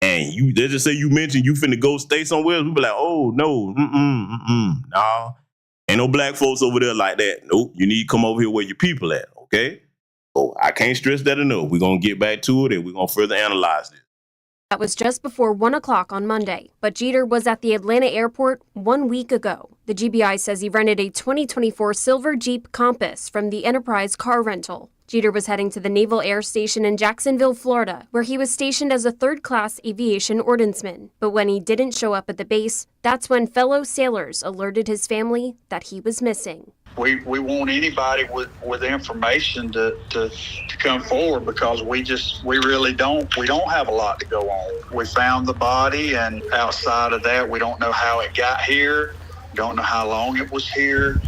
S2: And they just say you mentioned you finna go stay somewhere. We be like, oh, no, nah. Ain't no black folks over there like that. Nope, you need to come over here where your people at, okay? So I can't stress that enough. We're going to get back to it and we're going to further analyze this.
S6: That was just before 1 o'clock on Monday, but Jeter was at the Atlanta airport 1 week ago. The GBI says he rented a 2024 silver Jeep Compass from the Enterprise car rental. Jeter was heading to the Naval Air Station in Jacksonville, Florida, where he was stationed as a third-class aviation ordnanceman. But when he didn't show up at the base, that's when fellow sailors alerted his family that he was missing.
S7: We want anybody with information to come forward because we really don't have a lot to go on. We found the body, and outside of that, we don't know how it got here, don't know how long it was here.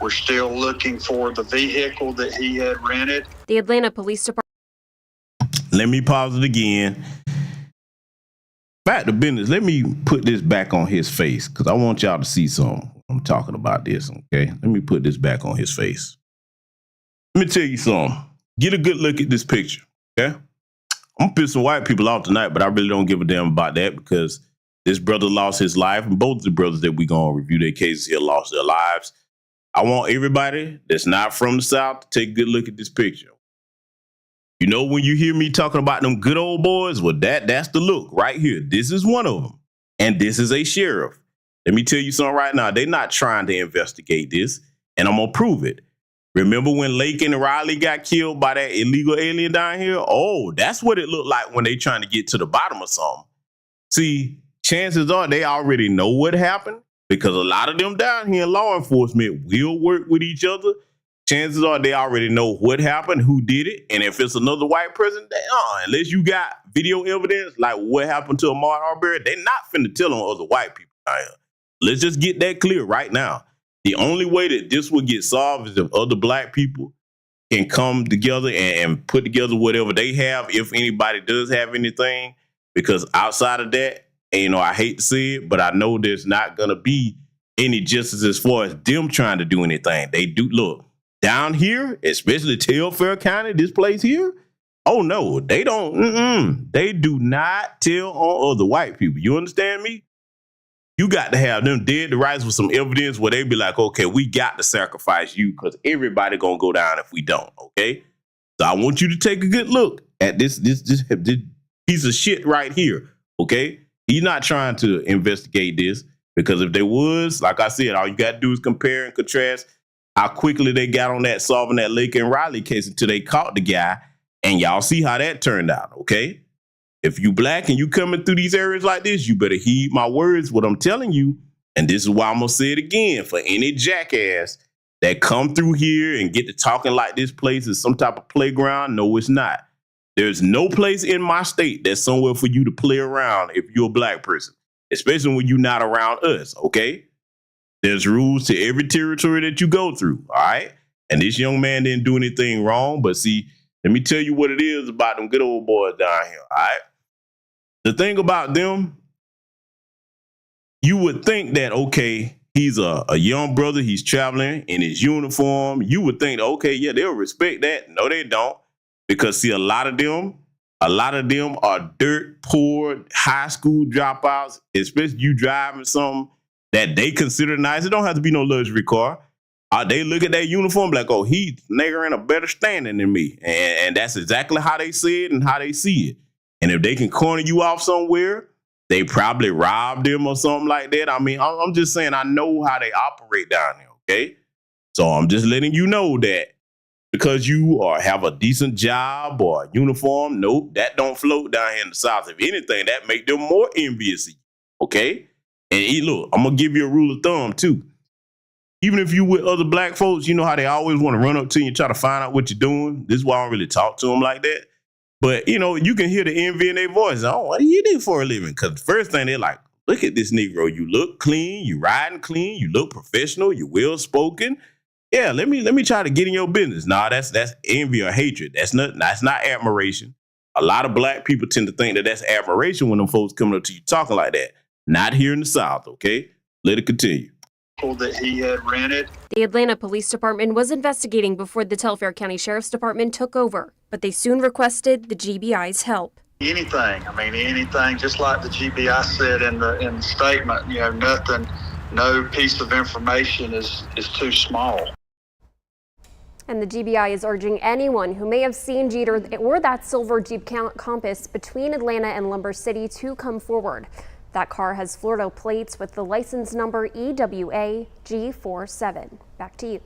S7: We're still looking for the vehicle that he had rented.
S6: The Atlanta Police Department.
S2: Let me pause it again. Back to business. Let me put this back on his face because I want y'all to see something. I'm talking about this, okay? Let me put this back on his face. Let me tell you something. Get a good look at this picture, okay? I'm gonna piss some white people off tonight, but I really don't give a damn about that because this brother lost his life, and both of the brothers that we're gonna review their cases here lost their lives. I want everybody that's not from the South to take a good look at this picture. You know, when you hear me talking about them good old boys, well, that's the look right here. This is one of them, and this is a sheriff. Let me tell you something right now. They're not trying to investigate this, and I'm going to prove it. Remember when Lake and Riley got killed by that illegal alien down here? Oh, that's what it looked like when they trying to get to the bottom of something. See, chances are they already know what happened because a lot of them down here in law enforcement will work with each other. Chances are they already know what happened, who did it, and if it's another white person, unless you got video evidence like what happened to Ahmaud Arbery, they're not finna tell on other white people down here. Let's just get that clear right now. The only way that this will get solved is if other black people can come together and put together whatever they have, if anybody does have anything, because outside of that, and, I hate to say it, but I know there's not going to be any justice as far as them trying to do anything. They do look down here, especially Telfair County, this place here. Oh no, they don't. They do not tell on other white people. You understand me? You got to have them dead to rights with some evidence where they be like, okay, we got to sacrifice you because everybody gonna go down if we don't. Okay, so I want you to take a good look at this piece of shit right here. Okay, he's not trying to investigate this, because if there was, like I said, all you got to do is compare and contrast how quickly they got on that solving that Lake and Riley case until they caught the guy, and y'all see how that turned out. Okay. If you black and you coming through these areas like this, you better heed my words, what I'm telling you. And this is why I'm going to say it again for any jackass that come through here and get to talking like this place is some type of playground. No, it's not. There's no place in my state that's somewhere for you to play around if you're a black person, especially when you're not around us, okay? There's rules to every territory that you go through, all right? And this young man didn't do anything wrong, but see, let me tell you what it is about them good old boys down here, all right? The thing about them, you would think that, okay, he's a young brother, he's traveling in his uniform. You would think, okay, yeah, they'll respect that. No, they don't. Because, see, a lot of them are dirt poor high school dropouts, especially you driving something that they consider nice. It don't have to be no luxury car. They look at that uniform like, oh, he's nigger in a better standing than me. And that's exactly how they see it and how they see it. And if they can corner you off somewhere, they probably robbed them or something like that. I mean, I'm just saying, I know how they operate down there, okay? So I'm just letting you know that because you have a decent job or a uniform, nope, that don't float down here in the South. If anything, that make them more envious of you, okay? And look, I'm going to give you a rule of thumb, too. Even if you with other black folks, you know how they always want to run up to you and try to find out what you're doing. This is why I don't really talk to them like that. But, you can hear the envy in their voice. Oh, what do you do for a living? Because the first thing they're like, look at this Negro. You look clean. You riding clean. You look professional. You well-spoken. Yeah, let me try to get in your business. Nah, that's envy or hatred. That's not admiration. A lot of black people tend to think that that's admiration when them folks coming up to you talking like that. Not here in the South, okay? Let it continue.
S7: That he had rented.
S6: The Atlanta Police Department was investigating before the Telfair County Sheriff's Department took over, but they soon requested the GBI's help.
S7: Anything, just like the GBI said in the statement, nothing, no piece of information is too small.
S6: And the GBI is urging anyone who may have seen Jeter or that silver Jeep Compass between Atlanta and Lumber City to come forward. That car has Florida plates with the license number EWA G47. Back to you.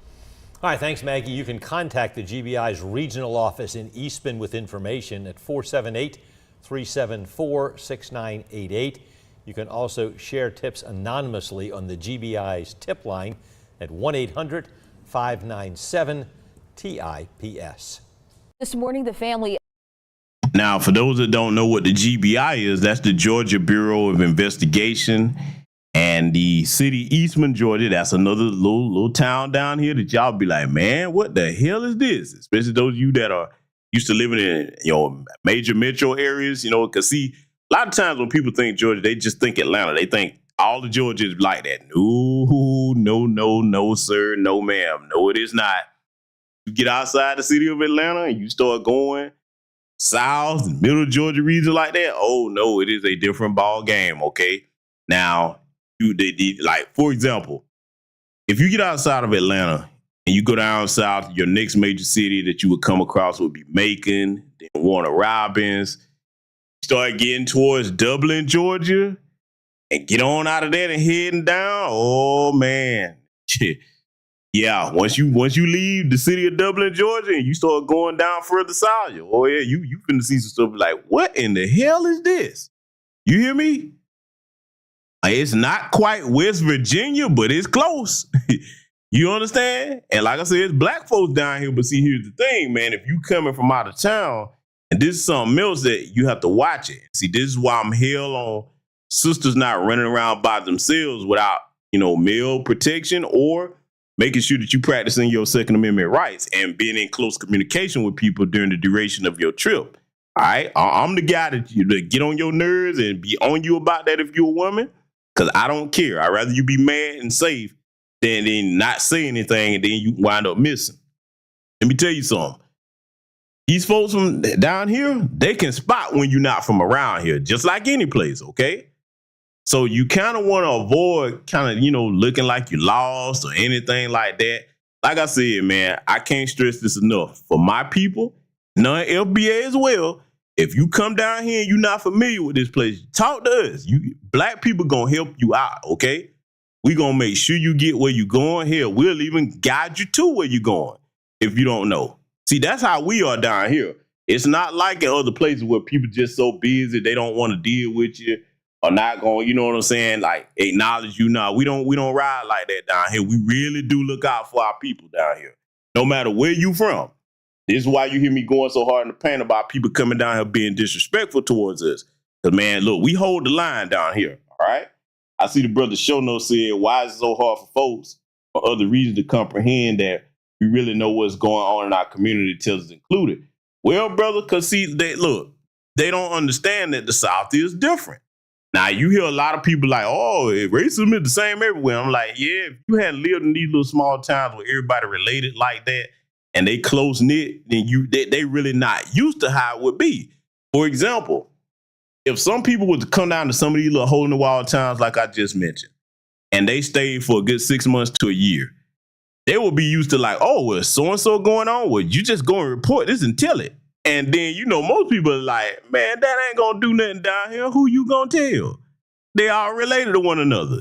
S5: All right, thanks, Maggie. You can contact the GBI's regional office in East Bend with information at 478-374-6988. You can also share tips anonymously on the GBI's tip line at 1-800-597-TIPS.
S8: This morning, the family.
S2: Now, for those that don't know what the GBI is, that's the Georgia Bureau of Investigation. And the city Eastman, Georgia, that's another little town down here that y'all be like, man, what the hell is this? Especially those of you that are used to living in major metro areas, because see, a lot of times when people think Georgia, they just think Atlanta. They think all of Georgia is like that. No, sir. No, ma'am. No, it is not. You get outside the city of Atlanta and you start going South and middle Georgia region like that. Oh no, it is a different ball game. Okay. Now, for example, if you get outside of Atlanta and you go down south, your next major city that you would come across would be Macon, then Warner Robins. Start getting towards Dublin, Georgia, and get on out of there and heading down. Oh man. Yeah, once you leave the city of Dublin, Georgia, and you start going down further south, you finna see some stuff like, what in the hell is this? You hear me? It's not quite West Virginia, but it's close. You understand? And like I said, it's black folks down here, but see, here's the thing, man. If you coming from out of town, and this is something else that you have to watch it. See, this is why I'm hell on sisters not running around by themselves without, male protection or making sure that you practicing your Second Amendment rights and being in close communication with people during the duration of your trip. All right, I'm the guy that get on your nerves and be on you about that if you're a woman, because I don't care. I'd rather you be mad and safe than not say anything and then you wind up missing. Let me tell you something. These folks from down here, they can spot when you're not from around here, just like any place, okay? So you kind of want to avoid kind of, looking like you lost or anything like that. Like I said, man, I can't stress this enough. For my people, non-FBA as well, if you come down here and you're not familiar with this place, talk to us. Black people going to help you out, okay? We going to make sure you get where you're going. Hell, we'll even guide you to where you're going if you don't know. See, that's how we are down here. It's not like in other places where people just so busy, they don't want to deal with you or not going, you know what I'm saying, like acknowledge you. Now, we don't ride like that down here. We really do look out for our people down here, no matter where you from. This is why you hear me going so hard in the paint about people coming down here being disrespectful towards us. Because, man, look, we hold the line down here, all right? I see the brother Showno said, why is it so hard for folks for other reasons to comprehend that we really know what's going on in our community till it's included? Well, brother, because see, they don't understand that the South is different. Now, you hear a lot of people like, oh, racism is the same everywhere. I'm like, yeah, if you hadn't lived in these little small towns where everybody related like that and they close-knit, then they really not used to how it would be. For example, if some people were to come down to some of these little hole-in-the-wall towns like I just mentioned, and they stayed for a good 6 months to a year, they will be used to like, oh, well, so-and-so going on. Well, you just go and report this and tell it. And then, most people are like, man, that ain't going to do nothing down here. Who you going to tell? They all related to one another.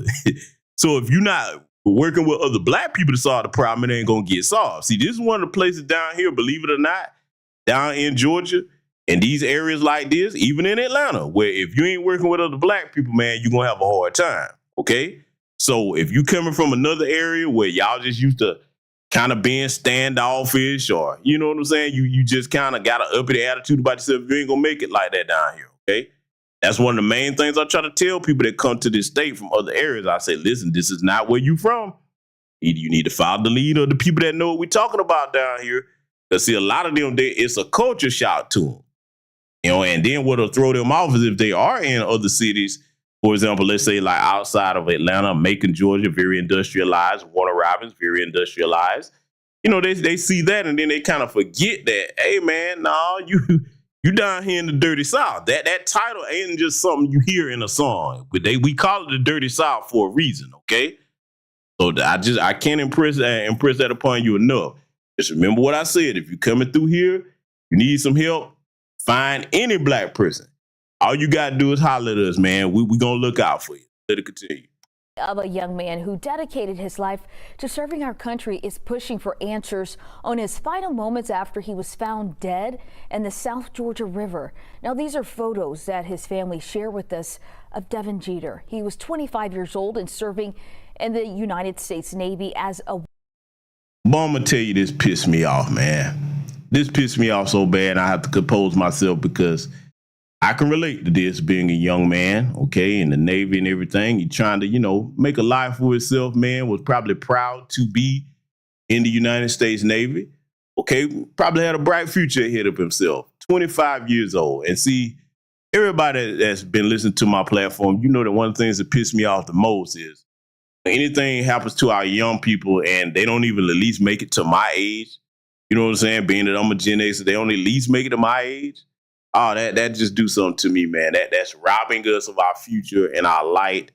S2: So if you're not working with other black people to solve the problem, it ain't going to get solved. See, this is one of the places down here, believe it or not, down in Georgia, in these areas like this, even in Atlanta, where if you ain't working with other black people, man, you're going to have a hard time, okay? So if you coming from another area where y'all just used to kind of being standoffish or, you know what I'm saying, you just kind of got an uppity attitude about yourself, you ain't going to make it like that down here, okay? That's one of the main things I try to tell people that come to this state from other areas. I say, listen, this is not where you from. Either you need to follow the lead or the people that know what we're talking about down here. Because see, a lot of them, it's a culture shock to them. And then what'll throw them off is if they are in other cities, for example, let's say like outside of Atlanta, Macon, Georgia, very industrialized, Warner Robins, very industrialized. They see that and then they kind of forget that, hey, man, no, you down here in the dirty South. That title ain't just something you hear in a song. We call it the dirty South for a reason, okay? So I can't impress that upon you enough. Just remember what I said. If you're coming through here, you need some help, find any black person. All you got to do is holler at us, man. We going to look out for you. Let it continue.
S8: Of a young man who dedicated his life to serving our country is pushing for answers on his final moments after he was found dead in the South Georgia River. Now, these are photos that his family share with us of Devin Jeter. He was 25 years old and serving in the United States Navy as a...
S2: But I'm going to tell you, this pissed me off, man. This pissed me off so bad I have to compose myself because I can relate to this being a young man, okay, in the Navy and everything. He trying to, make a life for himself, man, was probably proud to be in the United States Navy, okay, probably had a bright future ahead of himself, 25 years old. And see, everybody that's been listening to my platform, you know that one of the things that piss me off the most is anything happens to our young people and they don't even at least make it to my age. You know what I'm saying? Being that I'm a Gen X, they only at least make it to my age. Oh, that just do something to me, man. That's robbing us of our future and our light.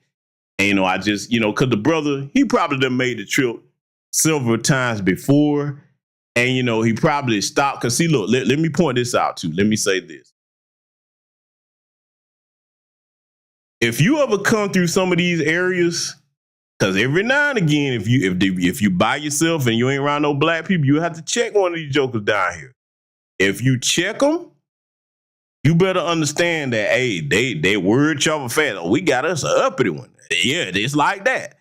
S2: And, I just, because the brother, he probably done made the trip several times before. And, he probably stopped. Because, see, look, let me point this out, too. Let me say this. If you ever come through some of these areas, because every now and again, if you by yourself and you ain't around no black people, you have to check one of these jokers down here. If you check them, you better understand that, hey, they word travel fast. Oh, we got us an uppity one. Yeah, it's like that.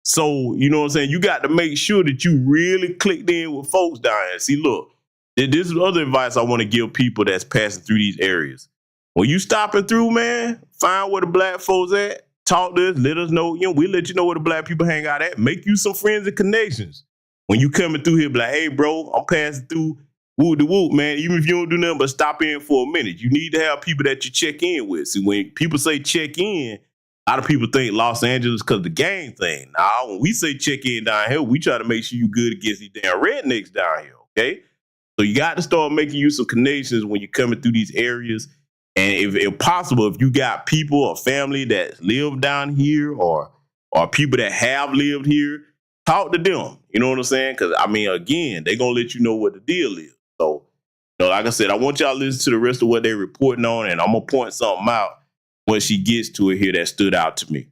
S2: So, you know what I'm saying? You got to make sure that you really clicked in with folks down here. See, look, this is other advice I want to give people that's passing through these areas. When you stopping through, man, find where the black folks at. Talk to us, let us know. We'll let you know where the black people hang out at. Make you some friends and connections. when you coming through here, be like, hey, bro, I'm passing through. Whoop de whoop, man. Even if you don't do nothing but stop in for a minute, you need to have people that you check in with. See, when people say check in, a lot of people think Los Angeles because the gang thing. Now, when we say check in down here, we try to make sure you good against these damn rednecks down here, okay? So you got to start making you some connections when you're coming through these areas. And if possible, if you got people or family that live down here or people that have lived here, talk to them. You know what I'm saying? Because, I mean, again, they're going to let you know what the deal is. So, you know, like I said, I want y'all to listen to the rest of what they're reporting on, and I'm going to point something out when she gets to it here that stood out to me.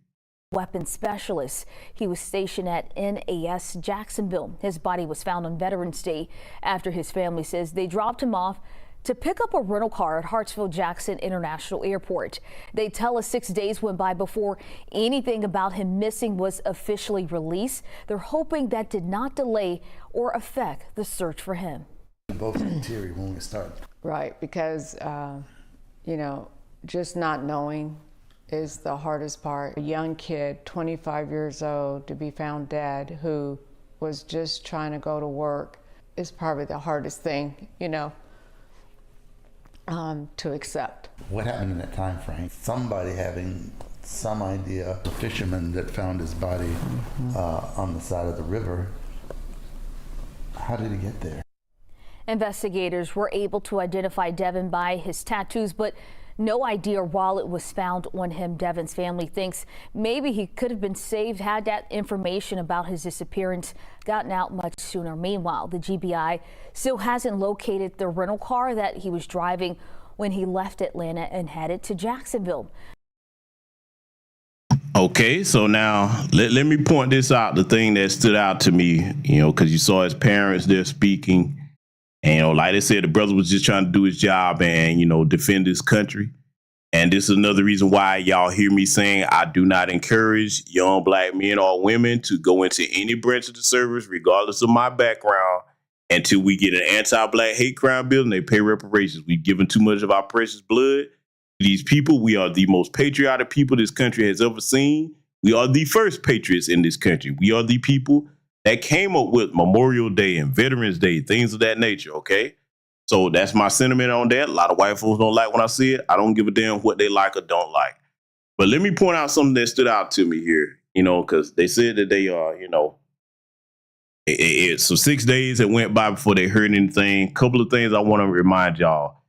S8: Weapons specialist. He was stationed at NAS Jacksonville. His body was found on Veterans Day after his family says they dropped him off to pick up a rental car at Hartsfield-Jackson International Airport. They tell us 6 days went by before anything about him missing was officially released. They're hoping that did not delay or affect the search for him.
S9: Both teary when we start.
S10: Right, because, you know, just not knowing is the hardest part. A young kid, 25 years old, to be found dead, who was just trying to go to work, is probably the hardest thing, you know, to accept.
S9: What happened in that time frame? Somebody having some idea, the fisherman that found his body on the side of the river, how did he get there?
S8: Investigators were able to identify Devin by his tattoos, but no idea while it was found on him. Devin's family thinks maybe he could have been saved had that information about his disappearance gotten out much sooner. Meanwhile, the GBI still hasn't located the rental car that he was driving when he left Atlanta and headed to Jacksonville.
S2: Okay, so now let me point this out, the thing that stood out to me, you know, because you saw his parents there speaking. And, you know, like I said, the brother was just trying to do his job and, you know, defend his country. And this is another reason why y'all hear me saying I do not encourage young black men or women to go into any branch of the service, regardless of my background, until we get an anti-black hate crime bill and they pay reparations. We've given too much of our precious blood to these people. We are the most patriotic people this country has ever seen. We are the first patriots in this country. We are the people that came up with Memorial Day and Veterans Day, things of that nature, okay? So that's my sentiment on that. A lot of white folks don't like when I see it. I don't give a damn what they like or don't like. But let me point out something that stood out to me here, you know, because they said that they are, you know, so 6 days that went by before they heard anything. Couple of things I want to remind y'all.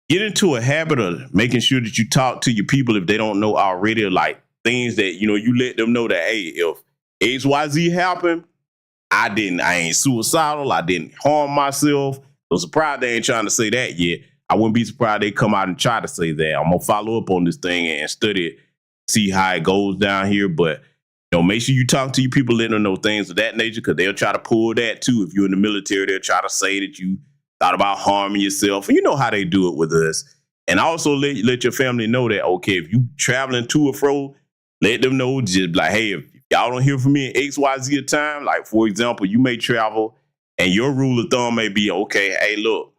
S2: Get into a habit of making sure that you talk to your people if they don't know already, like things that, you know, you let them know that, hey, if XYZ happened, I ain't suicidal. I didn't harm myself. I'm surprised they ain't trying to say that yet. I wouldn't be surprised they come out and try to say that. I'm going to follow up on this thing and study it, see how it goes down here. But, you know, make sure you talk to your people, let them know things of that nature, because they'll try to pull that too. If you're in the military, they'll try to say that you thought about harming yourself. And you know how they do it with us. And also let your family know that, okay, if you traveling to or fro, let them know, just like, hey, if y'all don't hear from me in XYZ time, like, for example, you may travel and your rule of thumb may be, okay, hey, look,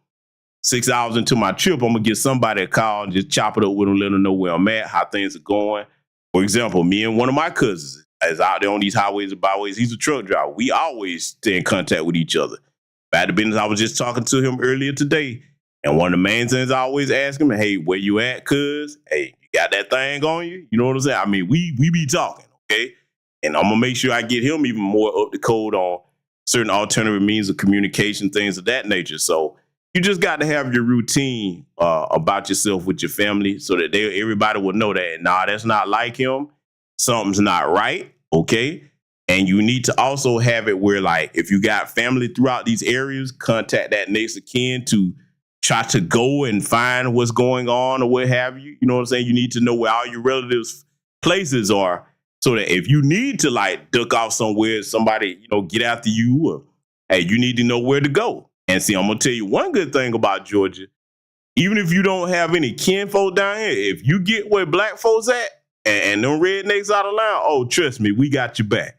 S2: 6 hours into my trip, I'm going to give somebody a call and just chop it up with them, let them know where I'm at, how things are going. For example, me and one of my cousins is out there on these highways and byways. He's a truck driver. We always stay in contact with each other. Back to business, I was just talking to him earlier today, and one of the main things I always ask him, hey, where you at, cuz? Hey, you got that thing on you? You know what I'm saying? I mean, we be talking, okay? And I'm going to make sure I get him even more up to code on certain alternative means of communication, things of that nature. So you just got to have your routine about yourself with your family so that everybody will know that, nah, that's not like him. Something's not right, okay? And you need to also have it where, like, if you got family throughout these areas, contact that next of kin to try to go and find what's going on or what have you. You know what I'm saying? You need to know where all your relatives' places are so that if you need to, like, duck off somewhere, somebody, you know, get after you, or, hey, you need to know where to go. And see, I'm going to tell you one good thing about Georgia. Even if you don't have any kinfolk down here, if you get where black folks at and them rednecks out of line, oh, trust me, we got your back.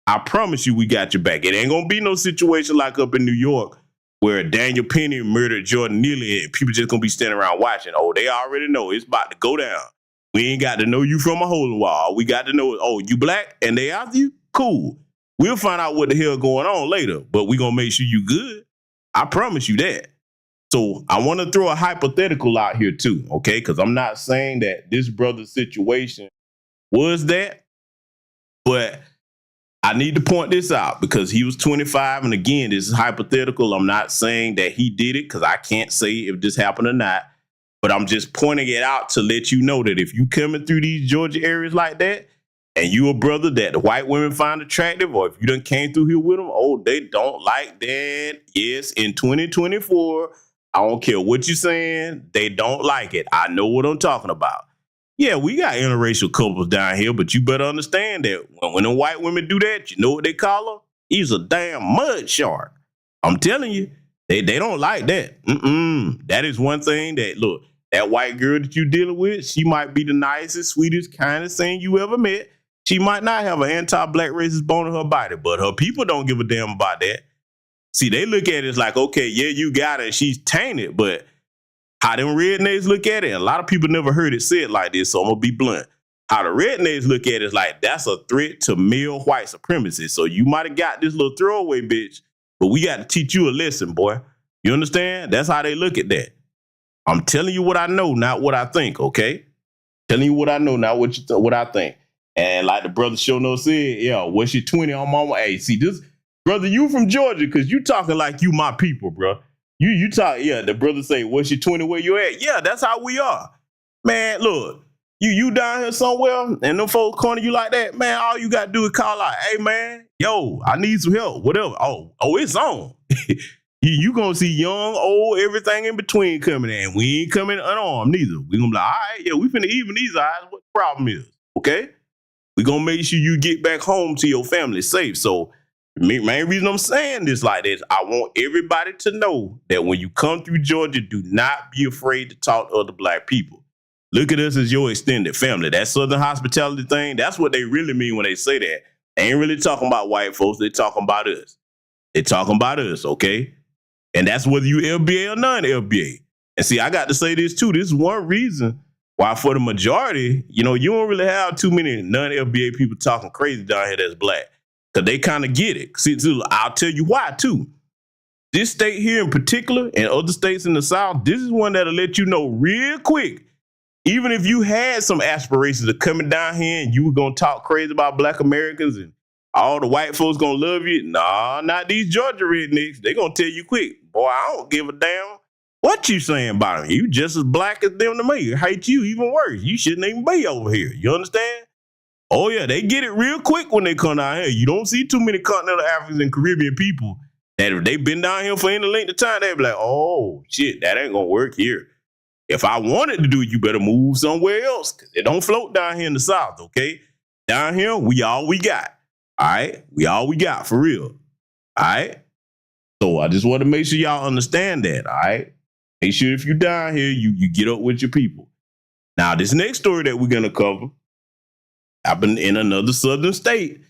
S2: I promise you we got your back. It ain't going to be no situation like up in New York where Daniel Penny murdered Jordan Neely and people just going to be standing around watching. Oh, they already know it's about to go down. We ain't got to know you from a hole in the wall. We got to know, oh, you black and they after you? Cool. We'll find out what the hell going on later, but we're going to make sure you good. I promise you that. So I want to throw a hypothetical out here too, okay? Because I'm not saying that this brother's situation was that, but I need to point this out because he was 25. And again, this is hypothetical. I'm not saying that he did it because I can't say if this happened or not, but I'm just pointing it out to let you know that if you coming through these Georgia areas like that, and you a brother that the white women find attractive, or if you done came through here with them, oh, they don't like that. Yes, in 2024, I don't care what you're saying, they don't like it. I know what I'm talking about. Yeah, we got interracial couples down here, but you better understand that when the white women do that, you know what they call her? He's a damn mud shark. I'm telling you, they don't like that. That is one thing that, look, that white girl that you're dealing with, she might be the nicest, sweetest, kindest thing you ever met. She might not have an anti-black racist bone in her body, but her people don't give a damn about that. See, they look at it as like, okay, yeah, you got her, she's tainted, but how them rednecks look at it, a lot of people never heard it said like this, so I'm going to be blunt. How the rednecks look at it is like, that's a threat to male white supremacy. So you might have got this little throwaway bitch, but we got to teach you a lesson, boy. You understand? That's how they look at that. I'm telling you what I know, not what I think, okay? Telling you what I know, not what I think. And like the brother Shono said, yeah, what's your 20 on mama? Hey, see this, brother, you from Georgia, because you talking like you my people, bro. You talk, yeah, the brother say, what's your 20 where you at? Yeah, that's how we are. Man, look, you down here somewhere and them folks corner you like that, man, all you got to do is call out, hey, man, yo, I need some help, whatever. Oh, it's on. You going to see young, old, everything in between coming in. We ain't coming unarmed neither. We going to be like, all right, yeah, we finna even these eyes. What the problem is, okay? We going to make sure you get back home to your family safe. So main reason I'm saying this like this, I want everybody to know that when you come through Georgia, do not be afraid to talk to other black people. Look at us as your extended family. That Southern hospitality thing, that's what they really mean when they say that. They ain't really talking about white folks. They talking about us. They talking about us, okay? And that's whether you LBA or non-LBA. And see, I got to say this too. This is one reason why for the majority, you don't really have too many non-LBA people talking crazy down here that's black. Because they kind of get it. See, I'll tell you why, too. This state here in particular and other states in the South, this is one that'll let you know real quick. Even if you had some aspirations of coming down here and you were going to talk crazy about black Americans and all the white folks going to love you. Nah, not these Georgia rednecks. They going to tell you quick. Boy, I don't give a damn what you saying about them. You just as black as them to me. I hate you even worse. You shouldn't even be over here. You understand? Oh, yeah, they get it real quick when they come down here. You don't see too many continental Africans and Caribbean people that if they've been down here for any length of time, they be like, oh, shit, that ain't going to work here. If I wanted to do it, you better move somewhere else because it don't float down here in the South, okay? Down here, we all we got, all right? We all we got, for real, all right? So I just want to make sure y'all understand that, all right? Make sure if you're down here, you get up with your people. Now, this next story that we're going to cover happened in another southern state,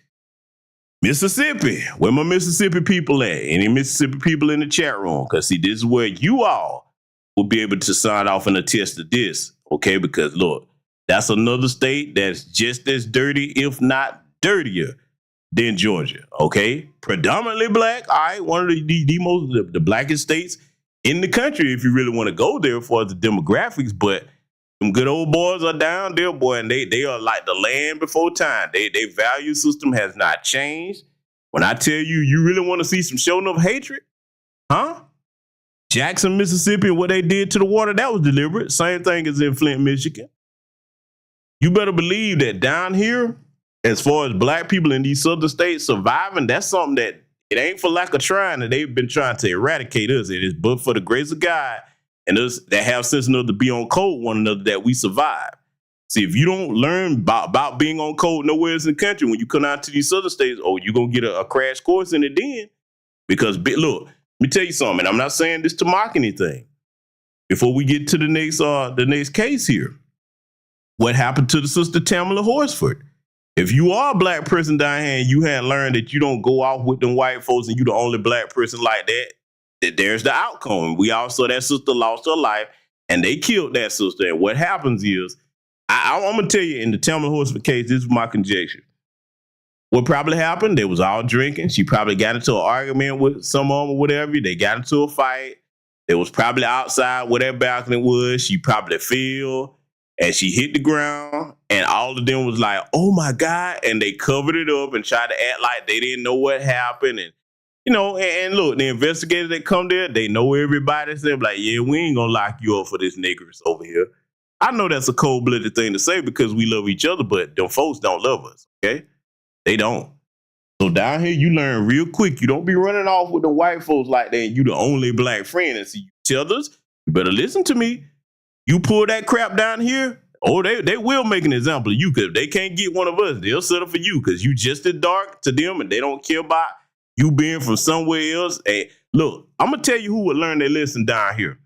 S2: Mississippi. Where my Mississippi people at? Any Mississippi people in the chat room? Because, see, this is where you all will be able to sign off and attest to this, okay? Because, look, that's another state that's just as dirty, if not dirtier, than Georgia, okay? Predominantly black, all right? One of the blackest states in the country if you really want to go there for the demographics, but them good old boys are down there, boy, and they are like the land before time. They value system has not changed. When I tell you, you really want to see some showing of hatred, huh? Jackson, Mississippi, and what they did to the water, that was deliberate. Same thing as in Flint, Michigan. You better believe that down here, as far as black people in these southern states surviving, that's something that it ain't for lack of trying that they've been trying to eradicate us. It is but for the grace of God and us that have sense enough to be on code one another that we survive. See, if you don't learn about being on code nowhere else in the country, when you come out to these southern states, oh, you're going to get a crash course in it then. Because, look, let me tell you something, and I'm not saying this to mock anything. Before we get to the next case here, what happened to the sister Tamala Horsford? If you are a black person down here and you had learned that you don't go off with them white folks and you the only black person like that, there's the outcome. We all saw that sister lost her life and they killed that sister. And what happens is, I'm going to tell you in the Tamala Horsford case, this is my conjecture. what probably happened, they was all drinking. She probably got into an argument with someone or whatever. They got into a fight. They was probably outside where that balcony was. She probably fell and she hit the ground, and all of them was like, oh my God. And they covered it up and tried to act like they didn't know what happened. And, you know, and look, the investigators that come there, they know everybody. So they're like, yeah, we ain't gonna lock you up for this niggers over here. I know that's a cold-blooded thing to say because we love each other, but them folks don't love us, okay? They don't. So down here, you learn real quick. You don't be running off with the white folks like that and you the only black friend. And see, you tell us, you better listen to me. You pull that crap down here, oh, they will make an example of you, because if they can't get one of us, they'll settle for you because you just as dark to them and they don't care about you being from somewhere else. Hey, look, I'm going to tell you who would learn their lesson down here.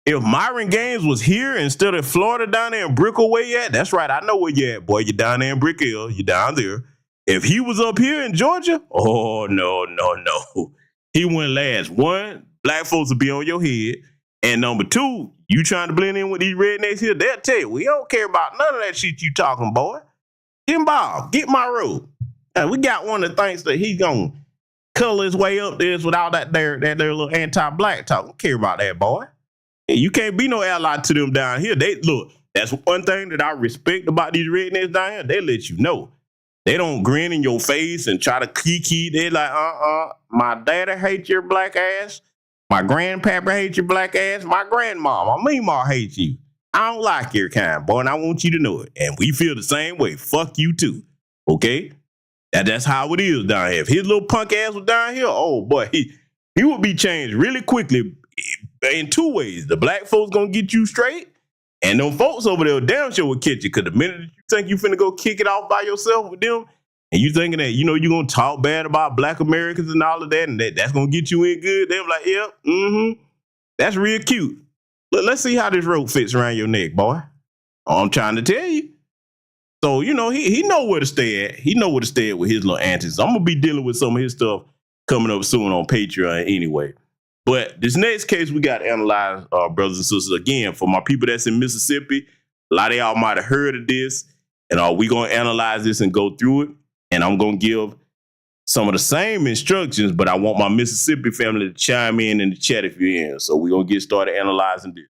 S2: If Myron Gaines was here instead of Florida down there in Brickell where you at, that's right, I know where you at, boy. You're down there in Brickell. You're down there. If he was up here in Georgia, oh, no. He wouldn't last. One, black folks would be on your head. And number two, you trying to blend in with these rednecks here, they'll tell you, we don't care about none of that shit you talking, boy. Jim Bob, get my road. We got one that thinks that he's going to color his way up there without that little anti-black talk. Don't care about that, boy. You can't be no ally to them down here. They look, that's one thing that I respect about these rednecks down here. They let you know. They don't grin in your face and try to kiki. They're like, my daddy hates your black ass. My grandpapa hates your black ass. My grandmama, ma hates you. I don't like your kind, boy, and I want you to know it. And we feel the same way. Fuck you too. Okay? That's how it is down here. If his little punk ass was down here, oh boy, he would be changed really quickly in two ways. The black folks gonna get you straight, and them folks over there damn sure will catch you. Because the minute you think you finna go kick it off by yourself with them, and you thinking that, you know, you're gonna talk bad about black Americans and all of that, and that's gonna get you in good, they're like, yep, that's real cute. Let's see how this rope fits around your neck, boy. I'm trying to tell you. So, you know, he know where to stay at. He know where to stay at with his little antics. I'm gonna be dealing with some of his stuff coming up soon on Patreon anyway. But this next case, we got to analyze, brothers and sisters. Again, for my people that's in Mississippi, a lot of y'all might have heard of this. And we're going to analyze this and go through it. And I'm going to give some of the same instructions, but I want my Mississippi family to chime in the chat if you're in. So we're going to get started analyzing this.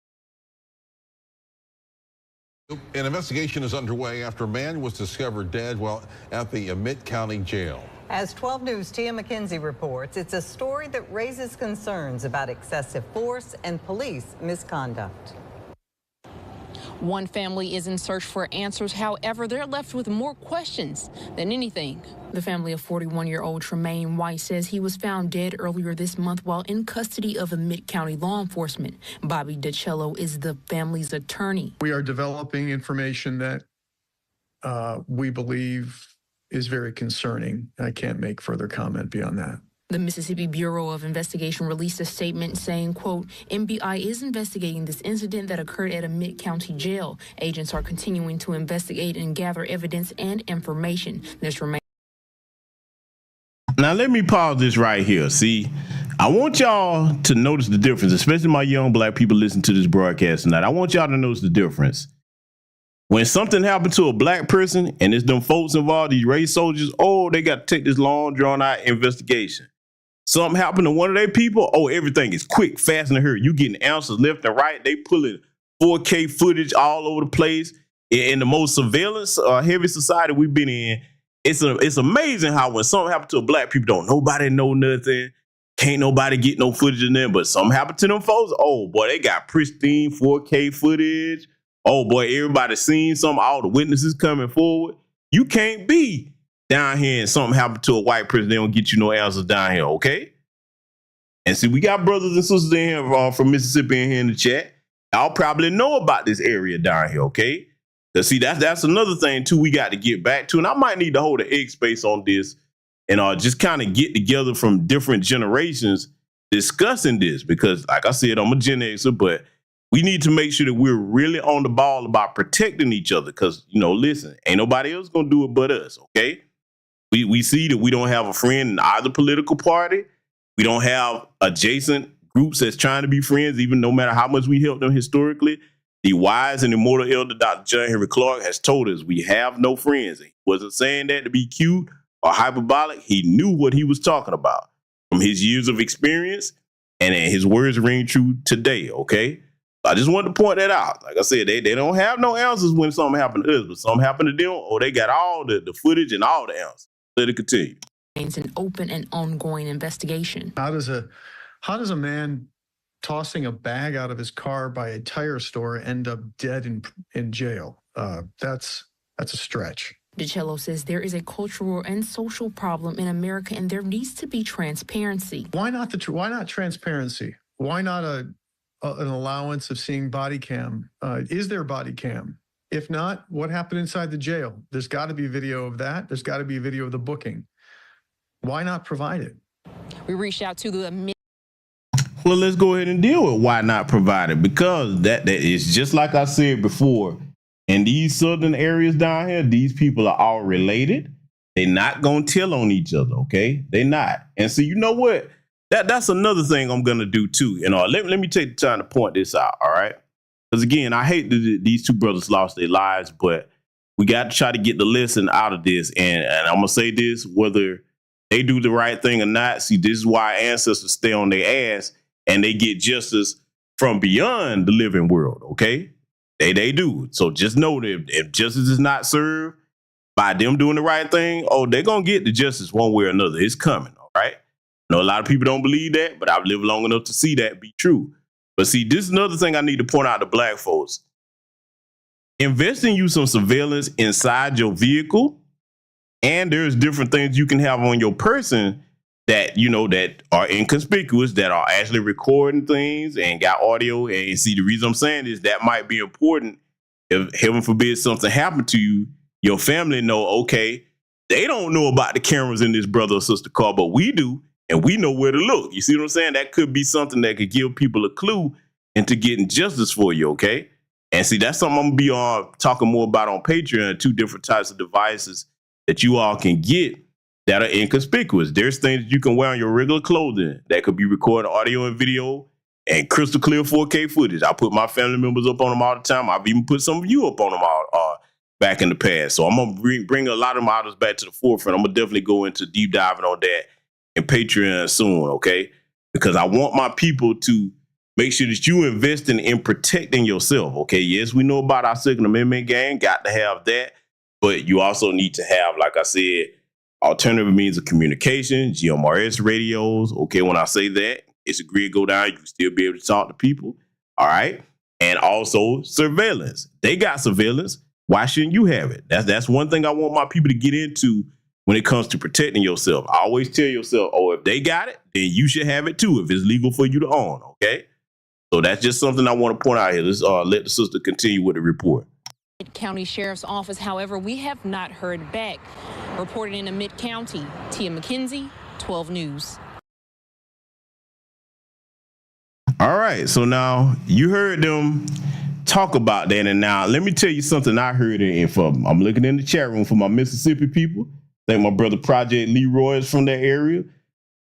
S11: An investigation is underway after a man was discovered dead while at the Emmett County Jail.
S12: As 12 News' Tia McKenzie reports, it's a story that raises concerns about excessive force and police misconduct.
S13: One family is in search for answers. However, they're left with more questions than anything. The family of 41-year-old Trumaine White says he was found dead earlier this month while in custody of Emmett County law enforcement. Bobby DiCello is the family's attorney.
S14: We are developing information that we believe is very concerning. I can't make further comment beyond that.
S13: The Mississippi Bureau of Investigation released a statement saying, quote, MBI is investigating this incident that occurred at Emmett County Jail. Agents are continuing to investigate and gather evidence and information. This remains.
S2: Now, let me pause this right here. See, I want y'all to notice the difference, especially my young black people listening to this broadcast tonight. I want y'all to notice the difference. When something happened to a black person and it's them folks involved, these race soldiers, oh, they got to take this long, drawn-out investigation. Something happened to one of their people, oh, everything is quick, fast, and hurry. You getting answers left and right. They pulling 4K footage all over the place. In the most surveillance heavy society we've been in, it's amazing how when something happened to a black people, don't nobody know nothing. Can't nobody get no footage in there, but something happened to them folks. Oh, boy, they got pristine 4K footage. Oh, boy, everybody seen something, all the witnesses coming forward. You can't be down here and something happened to a white person, they don't get you no answers down here, okay? And see, we got brothers and sisters in here from Mississippi in here in the chat. Y'all probably know about this area down here, okay? Because see, that's another thing, too, we got to get back to. And I might need to hold an egg space on this and just kind of get together from different generations discussing this. Because, like I said, I'm a Gen Xer, but we need to make sure that we're really on the ball about protecting each other. Because, you know, listen, ain't nobody else going to do it but us, okay? We see that we don't have a friend in either political party. We don't have adjacent groups that's trying to be friends, even no matter how much we help them historically. The wise and immortal elder Dr. John Henry Clark has told us we have no friends. He wasn't saying that to be cute or hyperbolic. He knew what he was talking about from his years of experience, and his words ring true today, okay? I just wanted to point that out. Like I said, they don't have no answers when something happened to us, but something happened to them, or they got all the footage and all the answers. Let it continue.
S13: It's an open and ongoing investigation.
S14: How does a man tossing a bag out of his car by a tire store end up dead in jail? That's a stretch.
S13: DiCello says there is a cultural and social problem in America, and there needs to be transparency.
S14: Why not transparency? Why not an allowance of seeing body cam? Is there body cam? If not, what happened inside the jail? There's got to be video of that. There's got to be video of the booking. Why not provide it?
S13: We reached out to the
S2: Well, let's go ahead and deal with why not provide it, because that is just like I said before. In these southern areas down here, these people are all related. They're not going to tell on each other, okay? They're not. And so you know what? That's another thing I'm going to do too. You know, let me take the time to point this out, all right? Because again, I hate that these two brothers lost their lives, but we got to try to get the lesson out of this. And I'm going to say this, whether they do the right thing or not, see, this is why ancestors stay on their ass and they get justice from beyond the living world, okay? They do. So just know that if justice is not served by them doing the right thing, they're going to get the justice one way or another. It's coming, all right? I know a lot of people don't believe that, but I've lived long enough to see that be true. But see, this is another thing I need to point out to black folks. Invest in you some surveillance inside your vehicle, and there's different things you can have on your person that, you know, that are inconspicuous, that are actually recording things and got audio. And see, the reason I'm saying is that might be important. If heaven forbid something happened to you, your family know, okay, they don't know about the cameras in this brother or sister car, but we do, and we know where to look. You see what I'm saying? That could be something that could give people a clue into getting justice for you, okay? And see, that's something I'm going to be talking more about on Patreon, 2 different types of devices that you all can get that are inconspicuous. There's things you can wear on your regular clothing that could be recording audio and video and crystal clear 4K footage. I put my family members up on them all the time. I've even put some of you up on them all back in the past. So I'm going to bring a lot of models back to the forefront. I'm going to definitely go into deep diving on that in Patreon soon, okay? Because I want my people to make sure that you investing in protecting yourself, okay? Yes, we know about our Second Amendment gang, got to have that, but you also need to have, like I said, alternative means of communication, GMRS radios. Okay, when I say that, it's a grid go down, you can still be able to talk to people. All right. And also surveillance. They got surveillance. Why shouldn't you have it? That's one thing I want my people to get into when it comes to protecting yourself. I always tell yourself, if they got it, then you should have it too, if it's legal for you to own. Okay. So that's just something I want to point out here. Let's let the sister continue with the report.
S13: County Sheriff's Office, however, we have not heard back. Reporting in the Mid-County, Tia McKenzie, 12 News.
S2: All right, so now you heard them talk about that, and now let me tell you something I heard from. I'm looking in the chat room for my Mississippi people. I think my brother Project Leroy is from that area.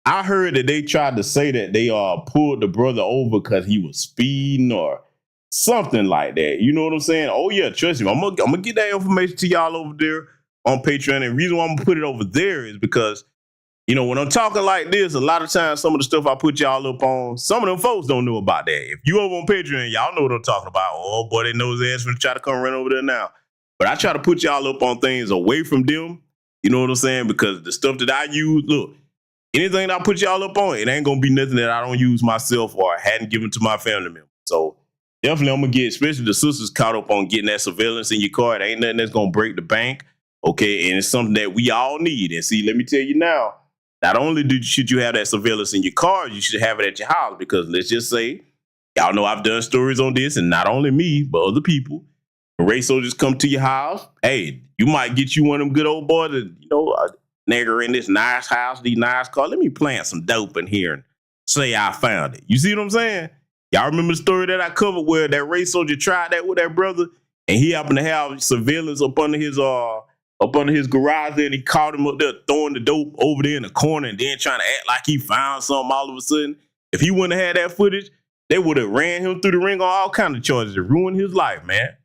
S2: I heard that they tried to say that they pulled the brother over because he was speeding or something like that. You know what I'm saying? Oh yeah, trust me. I'm gonna get that information to y'all over there on Patreon. And the reason why I'm gonna put it over there is because, you know, when I'm talking like this, a lot of times some of the stuff I put y'all up on, some of them folks don't know about that. If you over on Patreon, y'all know what I'm talking about. Oh boy, they know his ass finna try to come run over there now. But I try to put y'all up on things away from them. You know what I'm saying? Because the stuff that I use, look, anything that I put y'all up on, it ain't gonna be nothing that I don't use myself or hadn't given to my family members. So definitely I'm gonna get, especially the sisters, caught up on getting that surveillance in your car. It ain't nothing that's gonna break the bank. Okay, and it's something that we all need. And see, let me tell you now, not only should you have that surveillance in your car, you should have it at your house. Because let's just say, y'all know I've done stories on this, and not only me, but other people. When race soldiers come to your house, hey, you might get you one of them good old boys that, you know, a nigger in this nice house, these nice cars. Let me plant some dope in here and say I found it. You see what I'm saying? Y'all remember the story that I covered where that race soldier tried that with that brother, and he happened to have surveillance up under his garage there, and he caught him up there throwing the dope over there in the corner and then trying to act like he found something all of a sudden. If he wouldn't have had that footage, they would have ran him through the ring on all kinds of charges and ruined his life, man.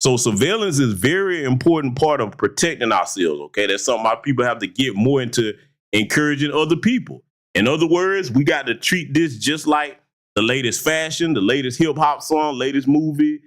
S2: So surveillance is very important part of protecting ourselves, okay? That's something our people have to get more into encouraging other people. In other words, we got to treat this just like the latest fashion, the latest hip hop song, latest movie,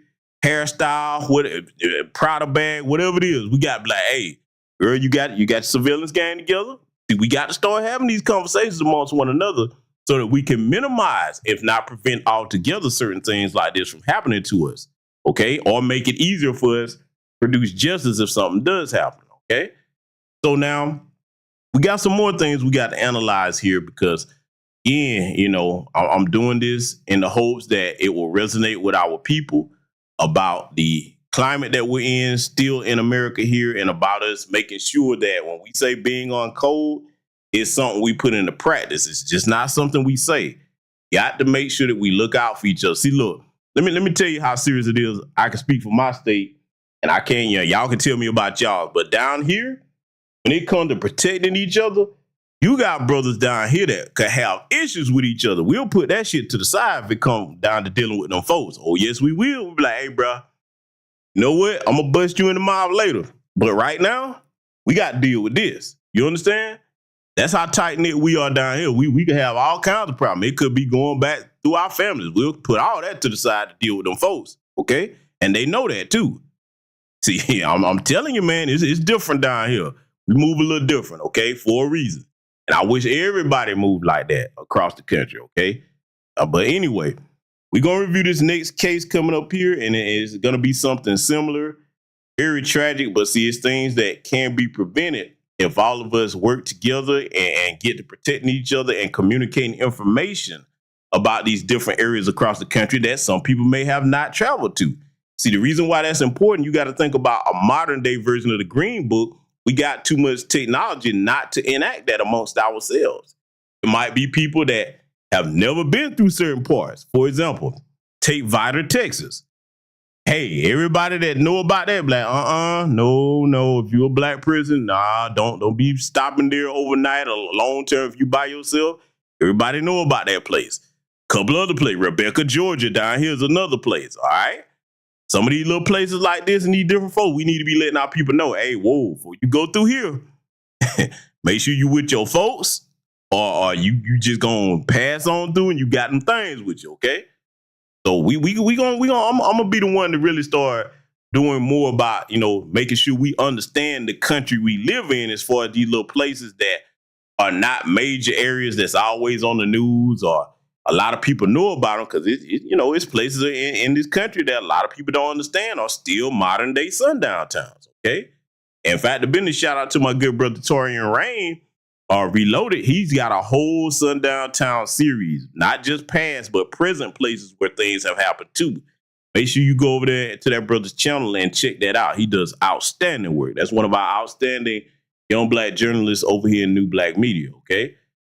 S2: hairstyle, whatever, Prada bag, whatever it is. We got to be like, hey, girl, you got surveillance gang together. See, we got to start having these conversations amongst one another so that we can minimize, if not prevent altogether, certain things like this from happening to us, okay? Or make it easier for us to produce justice if something does happen, okay? So now we got some more things we got to analyze here because, again, you know, I'm doing this in the hopes that it will resonate with our people about the climate that we're in still in America here and about us making sure that when we say being on code, it's something we put into practice. It's just not something we say. Got to make sure that we look out for each other. See, look, let me tell you how serious it is. I can speak for my state and I can't, y'all can tell me about y'all, but down here, when it comes to protecting each other, you got brothers down here that could have issues with each other. We'll put that shit to the side if it comes down to dealing with them folks. Oh, yes, we will. We'll be like, hey, bro, you know what? I'm going to bust you in the mouth later. But right now, we got to deal with this. You understand? That's how tight-knit we are down here. We can have all kinds of problems. It could be going back through our families. We'll put all that to the side to deal with them folks, okay? And they know that, too. See, I'm telling you, man, it's different down here. We move a little different, okay, for a reason. And I wish everybody moved like that across the country, okay? But anyway, we're going to review this next case coming up here, and it's going to be something similar, very tragic, but see, it's things that can be prevented if all of us work together and get to protecting each other and communicating information about these different areas across the country that some people may have not traveled to. See, the reason why that's important, you got to think about a modern day version of the Green Book. We got too much technology not to enact that amongst ourselves. It might be people that have never been through certain parts. For example, take Vidor, Texas. Hey, everybody that know about that, like, no. If you're a black person, nah, don't be stopping there overnight or long term if you by yourself. Everybody know about that place. Couple other places, Rebecca, Georgia, down here is another place, all right? Some of these little places like this and these different folks, we need to be letting our people know, hey, whoa, before you go through here, make sure you with your folks or you just gonna pass on through and you got them things with you, okay? So I'm gonna be the one to really start doing more about, you know, making sure we understand the country we live in as far as these little places that are not major areas that's always on the news or a lot of people know about them because it's places in this country that a lot of people don't understand are still modern day sundown towns. Okay. In fact, a business shout out to my good brother Torian Rain, Reloaded. He's got a whole sundown town series, not just past but present places where things have happened too. Make sure you go over there to that brother's channel and check that out. He does outstanding work. That's one of our outstanding young black journalists over here in New Black Media. Okay.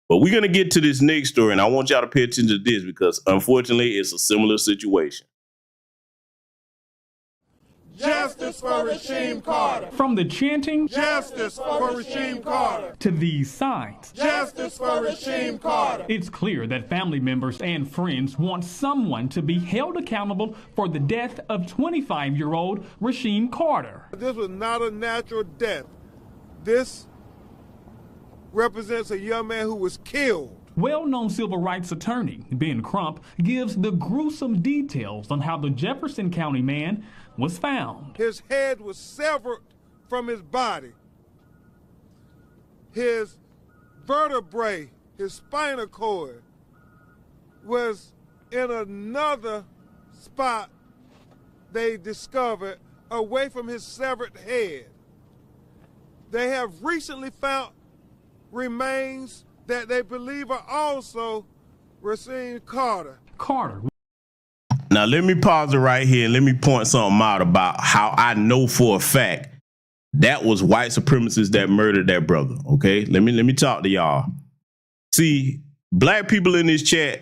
S2: But we're going to get to this next story, and I want y'all to pay attention to this because, unfortunately, it's a similar situation.
S15: Justice for Rasheem Carter.
S16: From the chanting,
S15: Justice for Rasheem Carter,
S16: to these signs,
S15: Justice for Rasheem Carter.
S16: It's clear that family members and friends want someone to be held accountable for the death of 25-year-old Rasheem Carter.
S15: This was not a natural death. This represents a young man who was killed.
S16: Well-known civil rights attorney Ben Crump gives the gruesome details on how the Jefferson County man was found.
S15: His head was severed from his body. His vertebrae, his spinal cord, was in another spot they discovered away from his severed head. They have recently found remains that they believe are also Rasheem Carter.
S2: Now, let me pause it right here and let me point something out about how I know for a fact that was white supremacists that murdered that brother, okay? Let me talk to y'all. See, black people in this chat,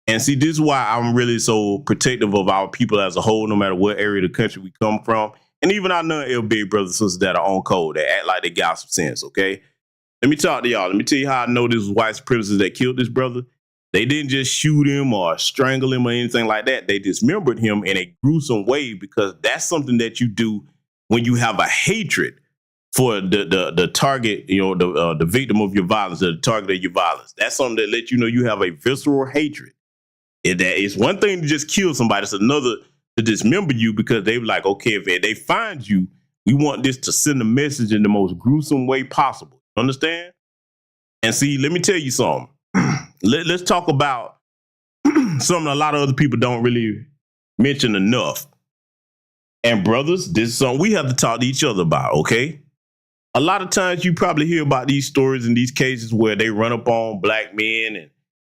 S2: and see, this is why I'm really so protective of our people as a whole, no matter what area of the country we come from, and even our non-LB brothers and sisters that are on code, that act like they got some sense, okay? Let me talk to y'all. Let me tell you how I know this was white supremacists that killed this brother. They didn't just shoot him or strangle him or anything like that. They dismembered him in a gruesome way because that's something that you do when you have a hatred for the target, the victim of your violence, the target of your violence. That's something that lets you know you have a visceral hatred. It's one thing to just kill somebody. It's another to dismember you because they were like, okay, if they find you, we want this to send a message in the most gruesome way possible. Understand? And see, let me tell you something. Let's talk about something a lot of other people don't really mention enough. And brothers, this is something we have to talk to each other about, okay? A lot of times you probably hear about these stories and these cases where they run up on black men and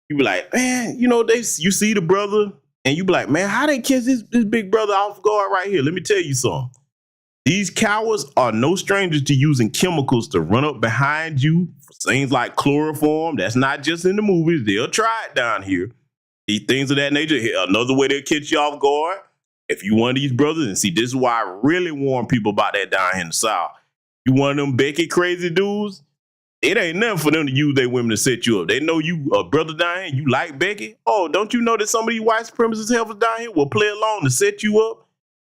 S2: you be like, man, you see the brother and you be like, man, how they catch this big brother off guard right here? Let me tell you something. These cowards are no strangers to using chemicals to run up behind you for things like chloroform. That's not just in the movies. They'll try it down here. These things of that nature. Another way they'll catch you off guard. If you one of these brothers, and see, this is why I really warn people about that down here in the South. You one of them Becky crazy dudes, it ain't nothing for them to use their women to set you up. They know you a brother down here and you like Becky. Oh, don't you know that some of these white supremacist helpers down here will play along to set you up?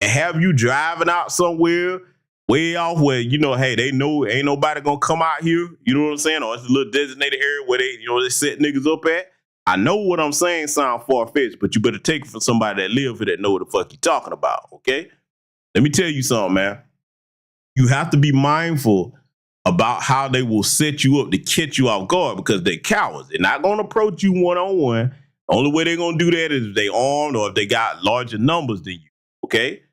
S2: And have you driving out somewhere way off where, hey, they know ain't nobody gonna come out here. You know what I'm saying? Or it's a little designated area where they set niggas up at. I know what I'm saying sound far-fetched, but you better take it from somebody that live here that know what the fuck you talking about, okay? Let me tell you something, man. You have to be mindful about how they will set you up to catch you off guard because they're cowards. They're not gonna approach you one-on-one. The only way they're gonna do that is if they armed or if they got larger numbers than you, okay?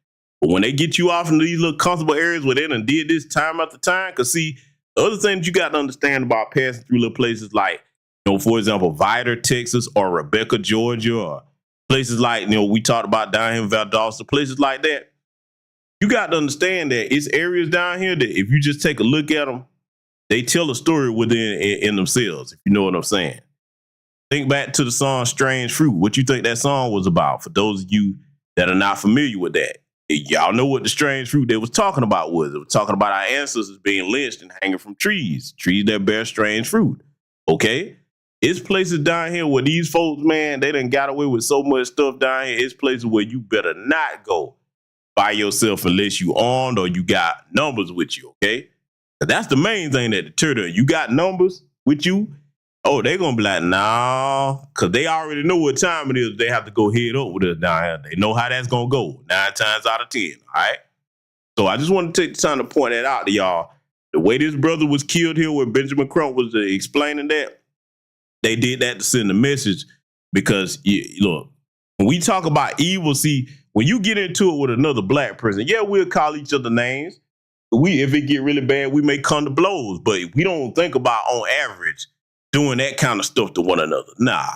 S2: But when they get you off in these little comfortable areas where they done did this time after time, because see, the other thing that you got to understand about passing through little places like, for example, Vidor, Texas, or Rebecca, Georgia, or places like, we talked about down here in Valdosta, places like that. You got to understand that it's areas down here that if you just take a look at them, they tell a story within in themselves, if you know what I'm saying. Think back to the song Strange Fruit. What you think that song was about for those of you that are not familiar with that? Y'all know what the strange fruit they was talking about was. It was talking about our ancestors being lynched and hanging from trees that bear strange fruit. Okay? It's places down here where these folks, man, they done got away with so much stuff down here. It's places where you better not go by yourself unless you armed or you got numbers with you, okay? That's the main thing that deter them. You got numbers with you, oh, they're going to be like, nah, because they already know what time it is. They have to go head up with us down here. They know how that's going to go 9 times out of 10, all right? So I just want to take the time to point that out to y'all. The way this brother was killed here, where Benjamin Crump was explaining that, they did that to send a message because, look, when we talk about evil, see, when you get into it with another black person, yeah, we'll call each other names. If it get really bad, we may come to blows, but we don't think about, on average, doing that kind of stuff to one another. Nah.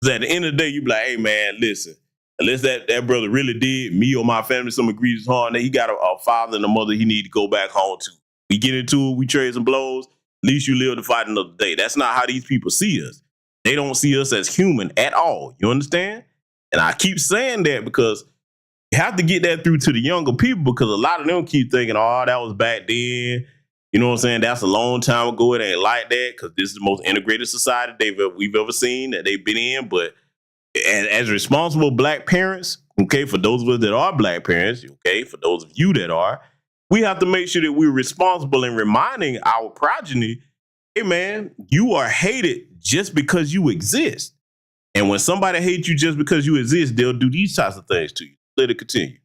S2: At the end of the day, you be like, hey, man, listen, unless that brother really did me or my family some egregious harm, he got a father and a mother he need to go back home to. We get into it, we trade some blows, at least you live to fight another day. That's not how these people see us. They don't see us as human at all. You understand? And I keep saying that because you have to get that through to the younger people because a lot of them keep thinking, oh, that was back then. You know what I'm saying? That's a long time ago. It ain't like that because this is the most integrated society we've ever seen that they've been in. But as responsible black parents, okay, for those of us that are black parents, okay, for those of you that are, we have to make sure that we're responsible in reminding our progeny, hey, man, you are hated just because you exist. And when somebody hates you just because you exist, they'll do these types of things to you. Let it continue.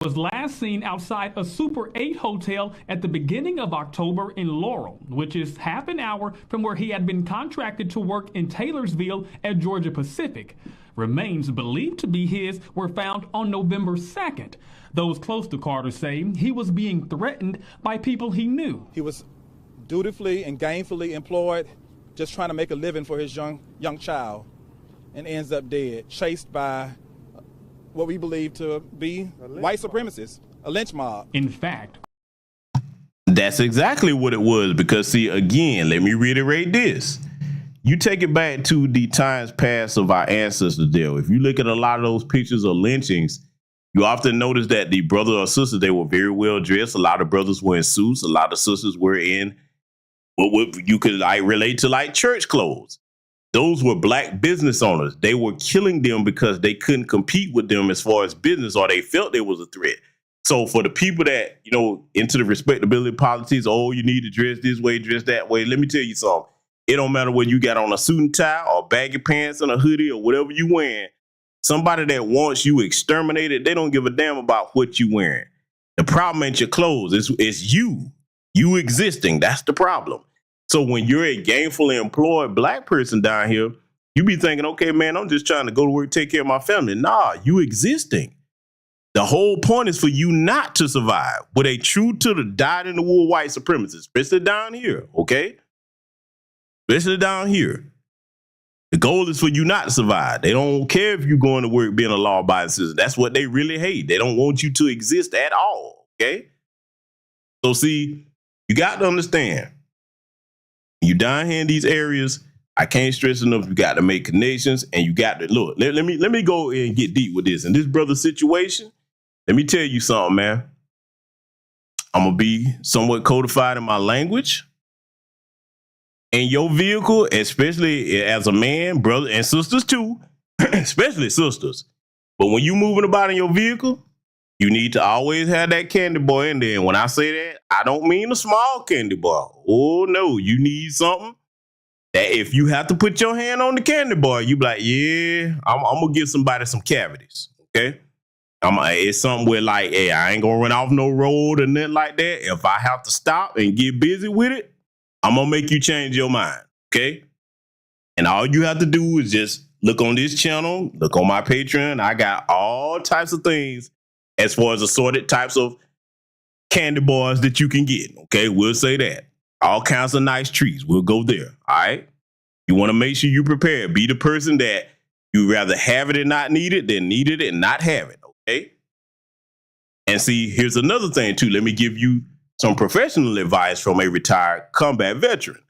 S16: Was last seen outside a Super 8 hotel at the beginning of October in Laurel, which is half an hour from where he had been contracted to work in Taylorsville at Georgia Pacific. Remains believed to be his were found on November 2nd. Those close to Carter say he was being threatened by people he knew.
S17: He was dutifully and gainfully employed, just trying to make a living for his young child, and ends up dead, chased by what we believe to be white supremacists, a lynch mob.
S16: In fact,
S2: that's exactly what it was. Because, see, again, let me reiterate this. You take it back to the times past of our ancestors there. If you look at a lot of those pictures of lynchings, you often notice that the brother or sister, they were very well dressed. A lot of brothers were in suits. A lot of sisters were in what you could relate to like church clothes. Those were black business owners. They were killing them because they couldn't compete with them as far as business, or they felt there was a threat. So for the people that, into the respectability politics, oh, you need to dress this way, dress that way. Let me tell you something. It don't matter whether you got on a suit and tie or baggy pants and a hoodie or whatever you wearing. Somebody that wants you exterminated, they don't give a damn about what you wearing. The problem ain't your clothes. It's you existing. That's the problem. So when you're a gainfully employed black person down here, you be thinking, okay, man, I'm just trying to go to work, take care of my family. Nah, you existing. The whole point is for you not to survive with a true to the dyed-in-the-wool white supremacist, especially down here, okay? Especially down here. The goal is for you not to survive. They don't care if you're going to work being a law-abiding citizen. That's what they really hate. They don't want you to exist at all, okay? So see, you got to understand, you down here in these areas, I can't stress enough, you got to make connections, and you got to, look, let me go and get deep with this. In this brother's situation, let me tell you something, man. I'm going to be somewhat codified in my language. In your vehicle, especially as a man, brother, and sisters too, especially sisters. But when you moving about in your vehicle, you need to always have that candy boy in there. And when I say that, I don't mean a small candy boy. Oh, no, you need something that if you have to put your hand on the candy boy, you be like, yeah, I'm going to give somebody some cavities, okay? It's something where like, hey, I ain't going to run off no road or nothing like that. If I have to stop and get busy with it, I'm going to make you change your mind, okay? And all you have to do is just look on this channel, look on my Patreon. I got all types of things as far as assorted types of candy bars that you can get, okay? We'll say that. All kinds of nice treats. We'll go there, all right? You want to make sure you prepare. Be the person that you rather have it and not need it than need it and not have it, okay? And see, here's another thing, too. Let me give you some professional advice from a retired combat veteran.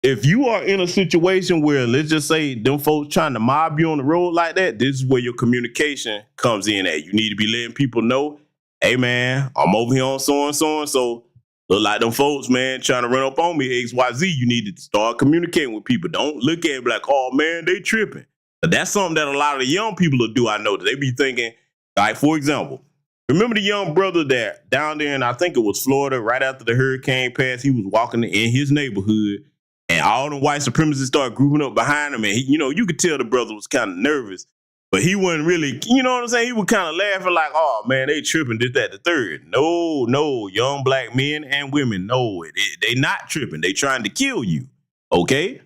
S2: If you are in a situation where, let's just say, them folks trying to mob you on the road like that, this is where your communication comes in at. You need to be letting people know, hey, man, I'm over here on so-and-so. Look like them folks, man, trying to run up on me, XYZ. You need to start communicating with people. Don't look at it like, oh, man, they tripping. But that's something that a lot of the young people will do, I know. They be thinking, like, for example, remember the young brother that down there in, I think it was Florida, right after the hurricane passed, he was walking in his neighborhood, and all the white supremacists started grouping up behind him. And, you could tell the brother was kind of nervous, but he wasn't really, you know what I'm saying? He was kind of laughing like, oh, man, they tripping, this, that, the third. No, young black men and women, no, they not tripping. They trying to kill you, okay?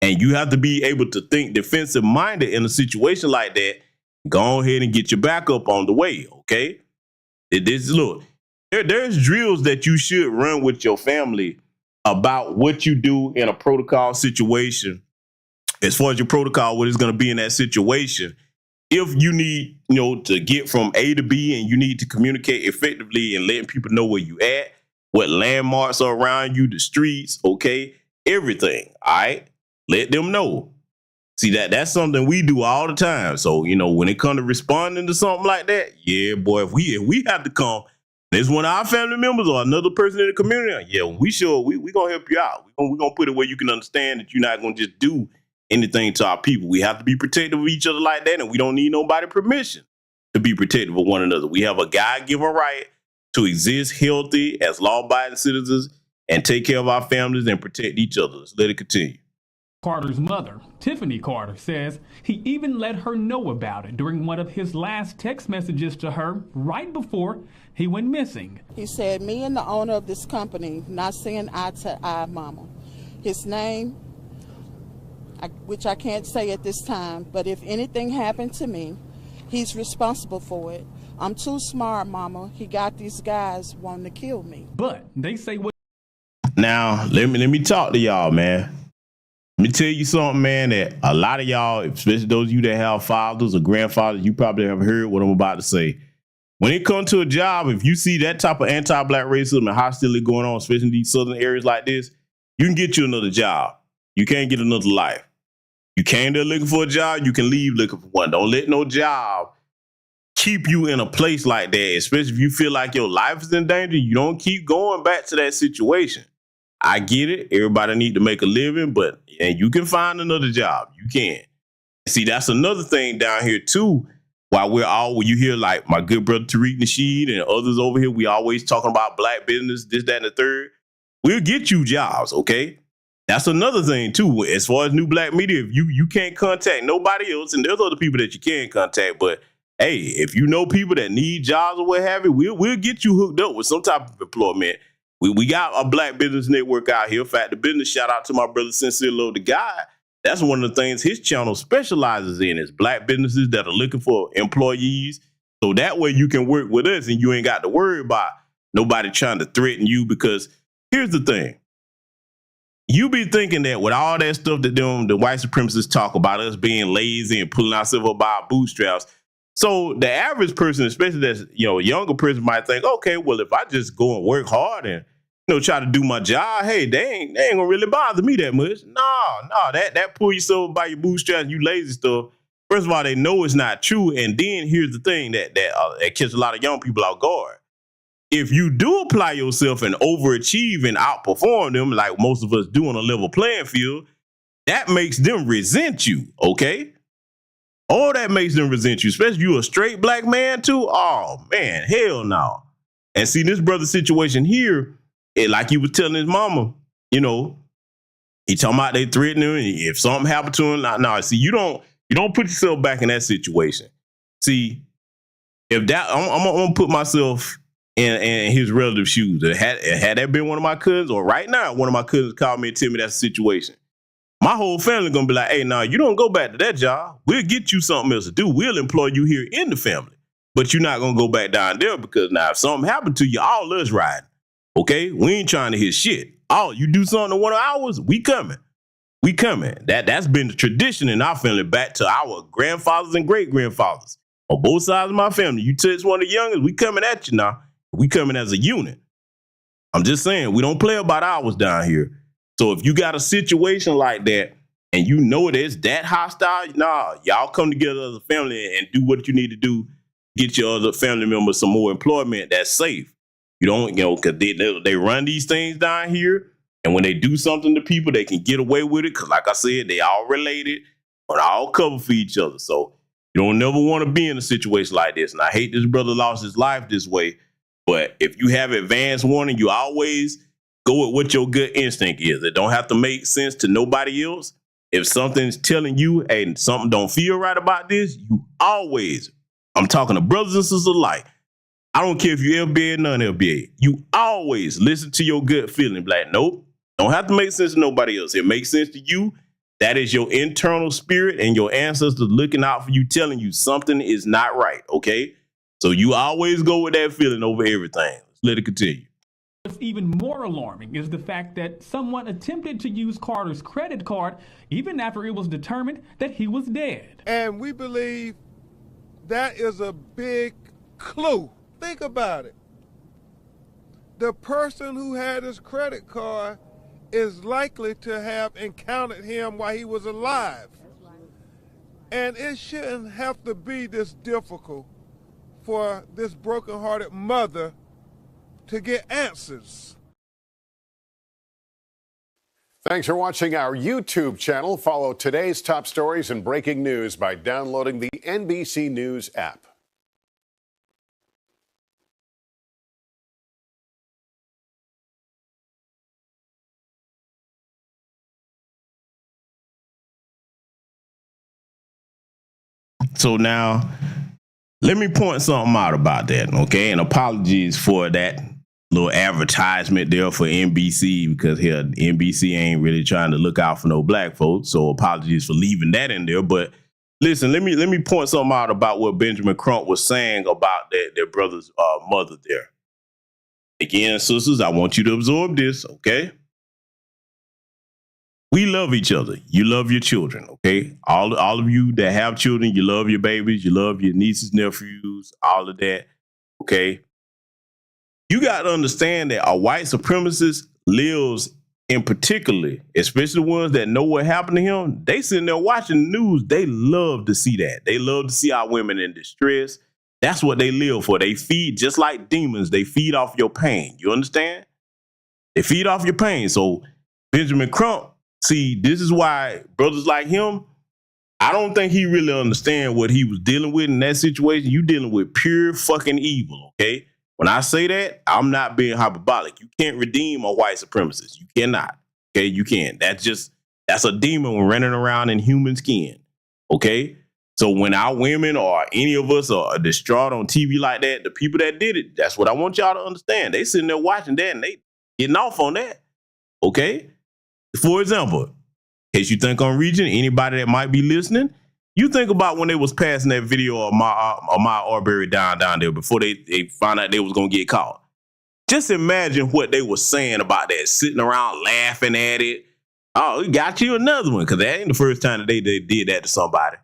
S2: And you have to be able to think defensive-minded in a situation like that. Go ahead and get your back up on the way, okay? Look, there's drills that you should run with your family about what you do in a protocol situation. As far as your protocol, what is going to be in that situation. If you need, to get from A to B and you need to communicate effectively and letting people know where you at, what landmarks are around you, the streets, okay, everything, all right? Let them know. See, that's something we do all the time. So, when it comes to responding to something like that, yeah, boy, if we have to come, there's one of our family members or another person in the community, yeah, when we show we going to help you out. We're going to put it where you can understand that you're not going to just do anything to our people. We have to be protective of each other like that, and we don't need nobody's permission to be protective of one another. We have a God-given right to exist healthy as law-abiding citizens and take care of our families and protect each other. Let's let it continue.
S16: Carter's mother, Tiffany Carter, says he even let her know about it during one of his last text messages to her right before he went missing.
S18: He said, me and the owner of this company not seeing eye to eye, mama. His name, which I can't say at this time, but if anything happened to me, he's responsible for it. I'm too smart, mama. He got these guys wanting to kill me.
S16: But they say what.
S2: Now, let me talk to y'all, man. Let me tell you something, man, that a lot of y'all, especially those of you that have fathers or grandfathers, you probably have heard what I'm about to say. When it comes to a job, if you see that type of anti-black racism and hostility going on, especially in these southern areas like this, you can get you another job. You can't get another life. You came there looking for a job, you can leave looking for one. Don't let no job keep you in a place like that, especially if you feel like your life is in danger. You don't keep going back to that situation. I get it. Everybody need to make a living, and you can find another job. You can. See, that's another thing down here too. While you hear like my good brother Tariq Nasheed and others over here, we always talking about black business, this, that, and the third. We'll get you jobs, okay? That's another thing too. As far as new black media, if you can't contact nobody else, and there's other people that you can contact, but hey, if you know people that need jobs or what have you, we'll get you hooked up with some type of employment. We got a black business network out here. In fact, the business, shout out to my brother Sincere Love the Guy. That's one of the things his channel specializes in is black businesses that are looking for employees. So that way you can work with us and you ain't got to worry about nobody trying to threaten you, because here's the thing. You be thinking that with all that stuff that the white supremacists talk about us being lazy and pulling ourselves up by our bootstraps. So the average person, especially that's, a younger person, might think, okay, well, if I just go and work hard and try to do my job, hey, they ain't gonna really bother me that much. No, that pull yourself by your bootstraps, you lazy stuff. First of all, they know it's not true, and then here's the thing that catches a lot of young people off guard. If you do apply yourself and overachieve and outperform them, like most of us do on a level playing field, that makes them resent you, okay? All that makes them resent you, especially if you're a straight black man too. Oh man, hell no. And see, this brother situation here, like he was telling his mama, he talking about they threatening him. If something happened to him, no. See, you don't put yourself back in that situation. See, if that, I'm gonna put myself in his relative shoes. Had that been one of my cousins, or right now one of my cousins called me and tell me that's the situation, my whole family gonna be like, hey, no, you don't go back to that job. We'll get you something else to do. We'll employ you here in the family, but you're not gonna go back down there, because now if something happened to you, all us riding. Okay, we ain't trying to hit shit. You do something to one of ours, we coming. We coming. That's been the tradition in our family back to our grandfathers and great grandfathers on both sides of my family. You touch one of the youngest, we coming at you now. We coming as a unit. I'm just saying, we don't play about ours down here. So if you got a situation like that and you know it is that hostile, y'all come together as a family and do what you need to do. Get your other family members some more employment that's safe. You don't, because they run these things down here. And when they do something to people, they can get away with it. Because like I said, they all related, but all cover for each other. So you don't never want to be in a situation like this. And I hate this brother lost his life this way. But if you have advance warning, you always go with what your gut instinct is. It don't have to make sense to nobody else. If something's telling you, hey, something don't feel right about this, you always, I'm talking to brothers and sisters alike. I don't care if you're FBA or non-FBA. You always listen to your gut feeling. Like, nope, don't have to make sense to nobody else. It makes sense to you. That is your internal spirit and your ancestors looking out for you, telling you something is not right, okay? So you always go with that feeling over everything. Let it continue.
S16: What's even more alarming is the fact that someone attempted to use Carter's credit card even after it was determined that he was dead.
S15: And we believe that is a big clue. Think about it. The person who had his credit card is likely to have encountered him while he was alive. And it shouldn't have to be this difficult for this broken-hearted mother to get answers.
S19: Thanks for watching our YouTube channel. Follow today's top stories and breaking news by downloading the NBC News app.
S2: So now, let me point something out about that, okay? And apologies for that little advertisement there for NBC, because here NBC ain't really trying to look out for no black folks. So apologies for leaving that in there. But listen, let me point something out about what Benjamin Crump was saying about their brother's mother there. Again, sisters, I want you to absorb this, okay? We love each other. You love your children, okay? All of you that have children, you love your babies, you love your nieces, nephews, all of that, okay? You got to understand that a white supremacist lives in particular, especially the ones that know what happened to him. They sitting there watching the news. They love to see that. They love to see our women in distress. That's what they live for. They feed, just like demons, they feed off your pain. You understand? They feed off your pain. So Benjamin Crump, see, this is why brothers like him, I don't think he really understand what he was dealing with in that situation. You dealing with pure fucking evil, okay? When I say that, I'm not being hyperbolic. You can't redeem a white supremacist. You cannot, okay? You can't. That's a demon running around in human skin, okay? So when our women or any of us are distraught on TV like that, the people that did it, that's what I want y'all to understand. They sitting there watching that and they getting off on that, okay? For example, in case you think I'm reaching, anybody that might be listening, you think about when they was passing that video of my Arbery down there before they found out they was going to get caught. Just imagine what they were saying about that, sitting around laughing at it. Oh, we got you another one, because that ain't the first time that they did that to somebody.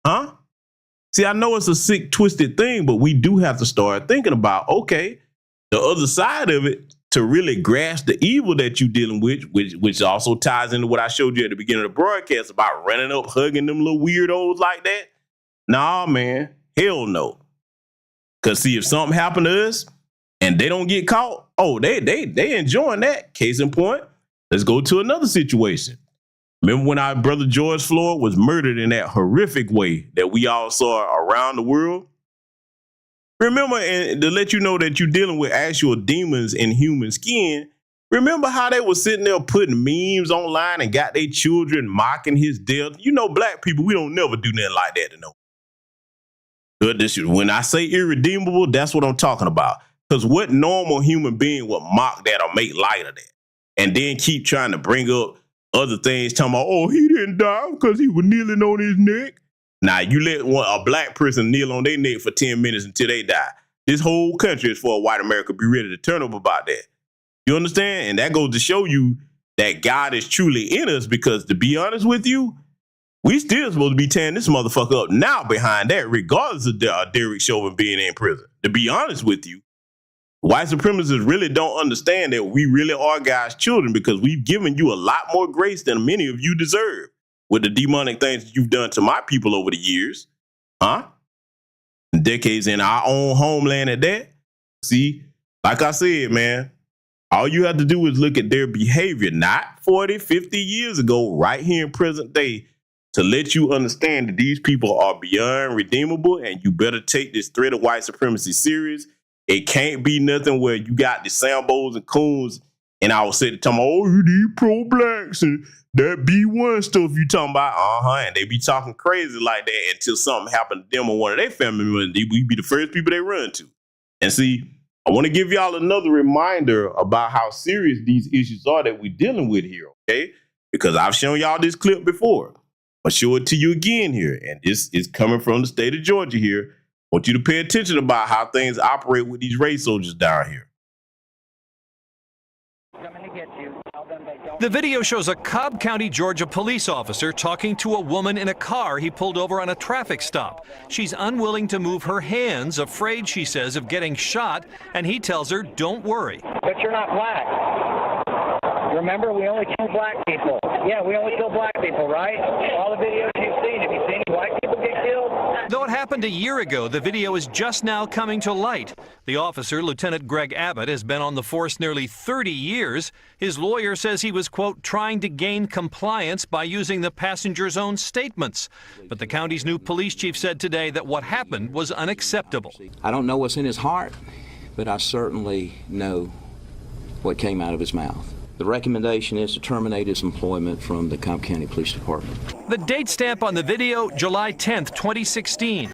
S2: Huh? See, I know it's a sick, twisted thing, but we do have to start thinking about, okay, the other side of it to really grasp the evil that you're dealing with, which also ties into what I showed you at the beginning of the broadcast about running up, hugging them little weirdos like that. Nah, man, hell no. Because see, if something happened to us and they don't get caught, oh, they enjoying that. Case in point, let's go to another situation. Remember when our brother George Floyd was murdered in that horrific way that we all saw around the world? Remember, and to let you know that you're dealing with actual demons in human skin, remember how they were sitting there putting memes online and got their children mocking his death? You know, black people, we don't never do nothing like that to know. But when I say irredeemable, that's what I'm talking about. Because what normal human being would mock that or make light of that? And then keep trying to bring up other things, talking about, oh, he didn't die because he was kneeling on his neck. Now, you let a black person kneel on their neck for 10 minutes until they die. This whole country is for a white America be ready to turn up about that. You understand? And that goes to show you that God is truly in us, because to be honest with you, we still supposed to be tearing this motherfucker up now behind that, regardless of Derek Chauvin being in prison. To be honest with you, white supremacists really don't understand that we really are God's children, because we've given you a lot more grace than many of you deserve with the demonic things that you've done to my people over the years. Huh? Decades in our own homeland at that. See, like I said, man, all you have to do is look at their behavior, not 40, 50 years ago, right here in present day, to let you understand that these people are beyond redeemable, and you better take this threat of white supremacy serious. It can't be nothing where you got the Sambos and Coons and I was sitting talking about, oh, you need pro-blacks and that B1 stuff you talking about. And they be talking crazy like that until something happened to them or one of their family members. We be the first people they run to. And see, I want to give y'all another reminder about how serious these issues are that we're dealing with here, okay? Because I've shown y'all this clip before. I'll show it to you again here. And this is coming from the state of Georgia here. I want you to pay attention about how things operate with these race soldiers down here.
S20: The video shows a Cobb County, Georgia police officer talking to a woman in a car he pulled over on a traffic stop. She's unwilling to move her hands, afraid, she says, of getting shot, and he tells her, don't worry.
S21: But you're not black. Remember, we only kill black people. Yeah, we only kill black people, right? All the videos you've seen, have you seen any white people get killed?
S20: Though it happened a year ago, the video is just now coming to light. The officer, Lieutenant Greg Abbott, has been on the force nearly 30 years. His lawyer says he was, quote, trying to gain compliance by using the passenger's own statements. But the county's new police chief said today that what happened was unacceptable.
S22: I don't know what's in his heart, but I certainly know what came out of his mouth. The recommendation is to terminate his employment from the Cobb County Police Department.
S20: The date stamp on the video, July 10th, 2016.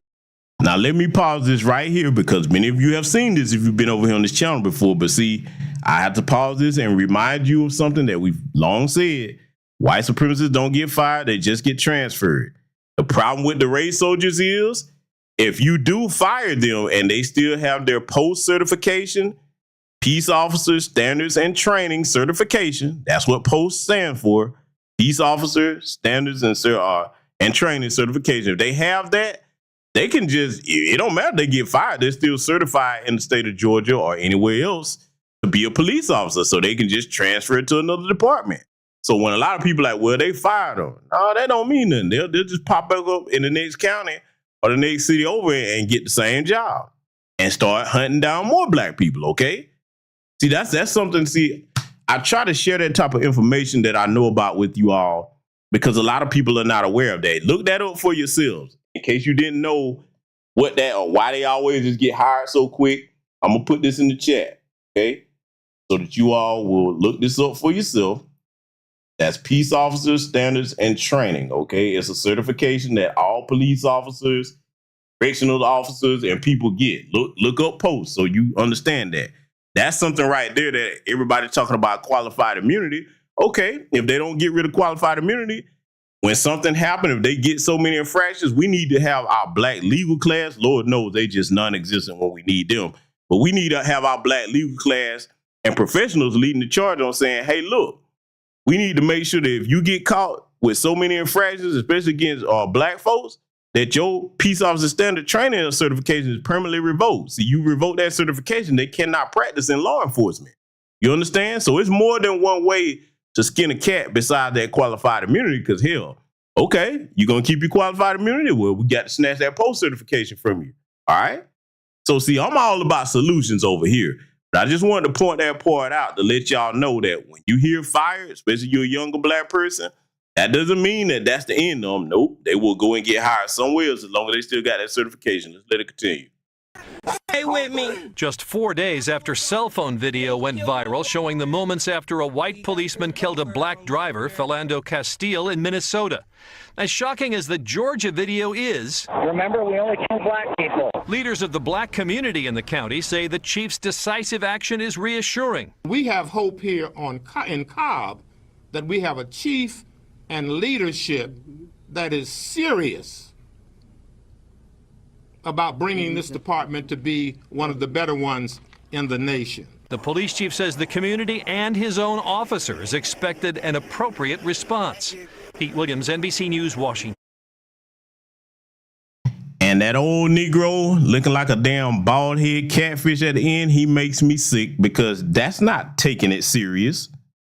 S2: Now, let me pause this right here, because many of you have seen this if you've been over here on this channel before. But see, I have to pause this and remind you of something that we've long said. White supremacists don't get fired. They just get transferred. The problem with the race soldiers is if you do fire them and they still have their post certification, Peace Officer Standards and Training Certification. That's what POST stand for. Peace Officer Standards and Training Certification. If they have that, they can just, it don't matter if they get fired. They're still certified in the state of Georgia or anywhere else to be a police officer. So they can just transfer it to another department. So when a lot of people are like, well, they fired them. No, that don't mean nothing. They'll just pop back up in the next county or the next city over and get the same job and start hunting down more black people, okay? See, that's something, see, I try to share that type of information that I know about with you all because a lot of people are not aware of that. Look that up for yourselves in case you didn't know what that or why they always just get hired so quick. I'm going to put this in the chat, okay, so that you all will look this up for yourself. That's Peace Officer Standards and Training, okay? It's a certification that all police officers, correctional officers, and people get. Look up posts so you understand that. That's something right there that everybody's talking about qualified immunity. Okay, if they don't get rid of qualified immunity, when something happens, if they get so many infractions, we need to have our black legal class. Lord knows they just non-existent when we need them. But we need to have our black legal class and professionals leading the charge on saying, hey, look, we need to make sure that if you get caught with so many infractions, especially against black folks, that your Peace Officer Standard Training certification is permanently revoked. So you revoke that certification, they cannot practice in law enforcement. You understand? So it's more than one way to skin a cat besides that qualified immunity, because hell, okay, you're going to keep your qualified immunity? Well, we got to snatch that post certification from you. All right? So see, I'm all about solutions over here. But I just wanted to point that part out to let y'all know that when you hear fire, especially you're a younger black person, that doesn't mean that that's the end of them. Nope. They will go and get hired somewhere else as long as they still got that certification. Let's let it continue.
S20: Stay with me. Just 4 days after cell phone video went viral showing the moments after a white policeman killed a black driver, Philando Castile, in Minnesota. As shocking as the Georgia video is,
S21: remember, we only kill black people.
S20: Leaders of the black community in the county say the chief's decisive action is reassuring.
S1: We have hope here in Cobb that we have a chief and leadership that is serious about bringing this department to be one of the better ones in the nation.
S20: The police chief says the community and his own officers expected an appropriate response. Pete Williams, NBC News, Washington.
S2: And that old Negro looking like a damn bald head catfish at the end, he makes me sick because that's not taking it serious.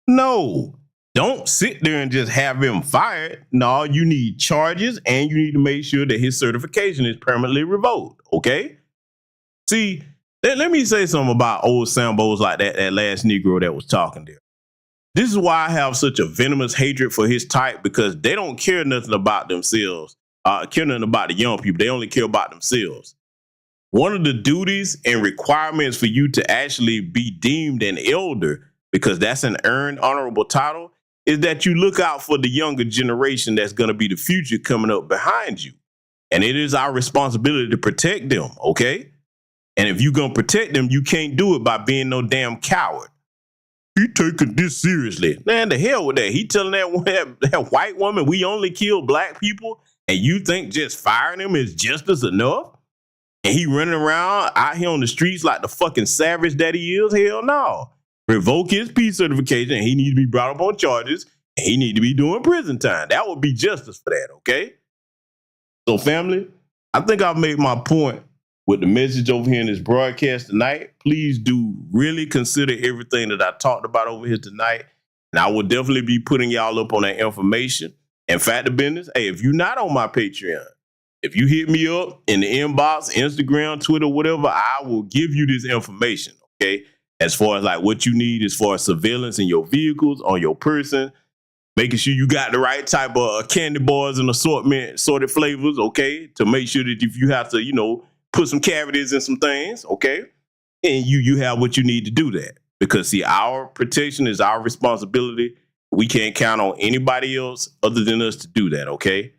S2: No. Don't sit there and just have him fired. No, you need charges and you need to make sure that his certification is permanently revoked, okay? See, let me say something about old Sambos like that last Negro that was talking there. This is why I have such a venomous hatred for his type, because they don't care nothing about themselves, care nothing about the young people. They only care about themselves. One of the duties and requirements for you to actually be deemed an elder, because that's an earned honorable title, is that you look out for the younger generation that's going to be the future coming up behind you. And it is our responsibility to protect them, okay? And if you're going to protect them, you can't do it by being no damn coward. He taking this seriously. Man, the hell with that. He telling that white woman, we only kill black people, and you think just firing him is justice enough? And he running around out here on the streets like the fucking savage that he is? Hell no. Revoke his peace certification, and he needs to be brought up on charges, and he need to be doing prison time. That would be justice for that, okay? So, family, I think I've made my point with the message over here in this broadcast tonight. Please do really consider everything that I talked about over here tonight, and I will definitely be putting y'all up on that information. And fact of business, hey, if you're not on my Patreon, if you hit me up in the inbox, Instagram, Twitter, whatever, I will give you this information, okay? As far as like what you need as far as surveillance in your vehicles, on your person, making sure you got the right type of candy bars and assorted flavors, okay? To make sure that if you have to, put some cavities in some things, okay? And you have what you need to do that. Because see, our protection is our responsibility. We can't count on anybody else other than us to do that, okay?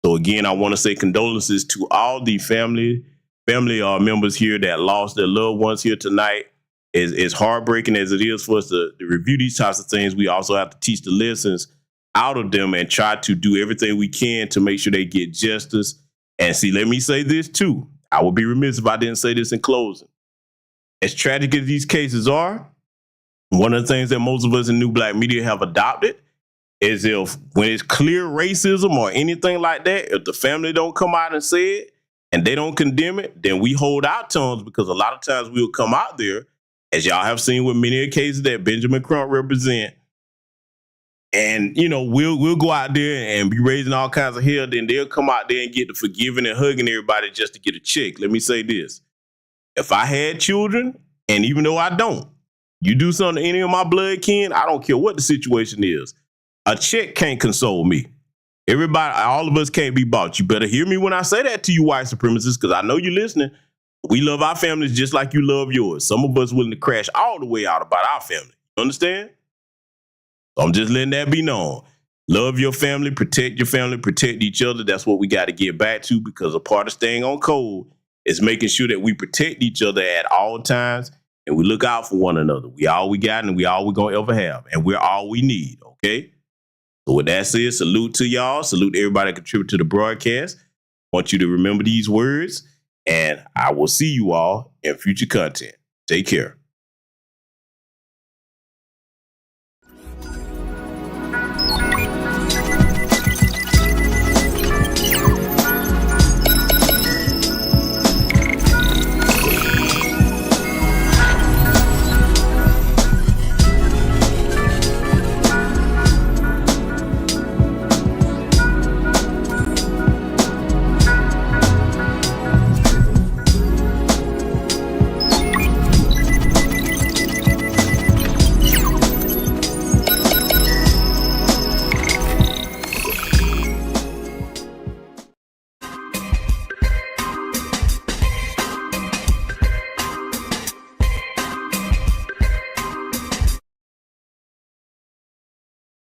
S2: So again, I want to say condolences to all the family members here that lost their loved ones here tonight. As heartbreaking as it is for us to review these types of things, we also have to teach the lessons out of them and try to do everything we can to make sure they get justice. And see, let me say this too. I would be remiss if I didn't say this in closing. As tragic as these cases are, one of the things that most of us in New Black Media have adopted is if when it's clear racism or anything like that, if the family don't come out and say it and they don't condemn it, then we hold our tongues, because a lot of times we'll come out there, as y'all have seen with many cases that Benjamin Crump represent. And, we'll go out there and be raising all kinds of hell. Then they'll come out there and get to forgiving and hugging everybody just to get a check. Let me say this. If I had children, and even though I don't, You do something to any of my blood kin, I don't care what the situation is. A check can't console me. Everybody, all of us can't be bought. You better hear me when I say that to you white supremacists, because I know you're listening. We love our families just like you love yours. Some of us willing to crash all the way out about our family. You understand? So I'm just letting that be known. Love your family, protect each other. That's what we got to get back to, because a part of staying on code is making sure that we protect each other at all times and we look out for one another. We all we got and we all we're going to ever have. And we're all we need, okay? So with that said, salute to y'all. Salute everybody that contributed to the broadcast. I want you to remember these words, and I will see you all in future content. Take care.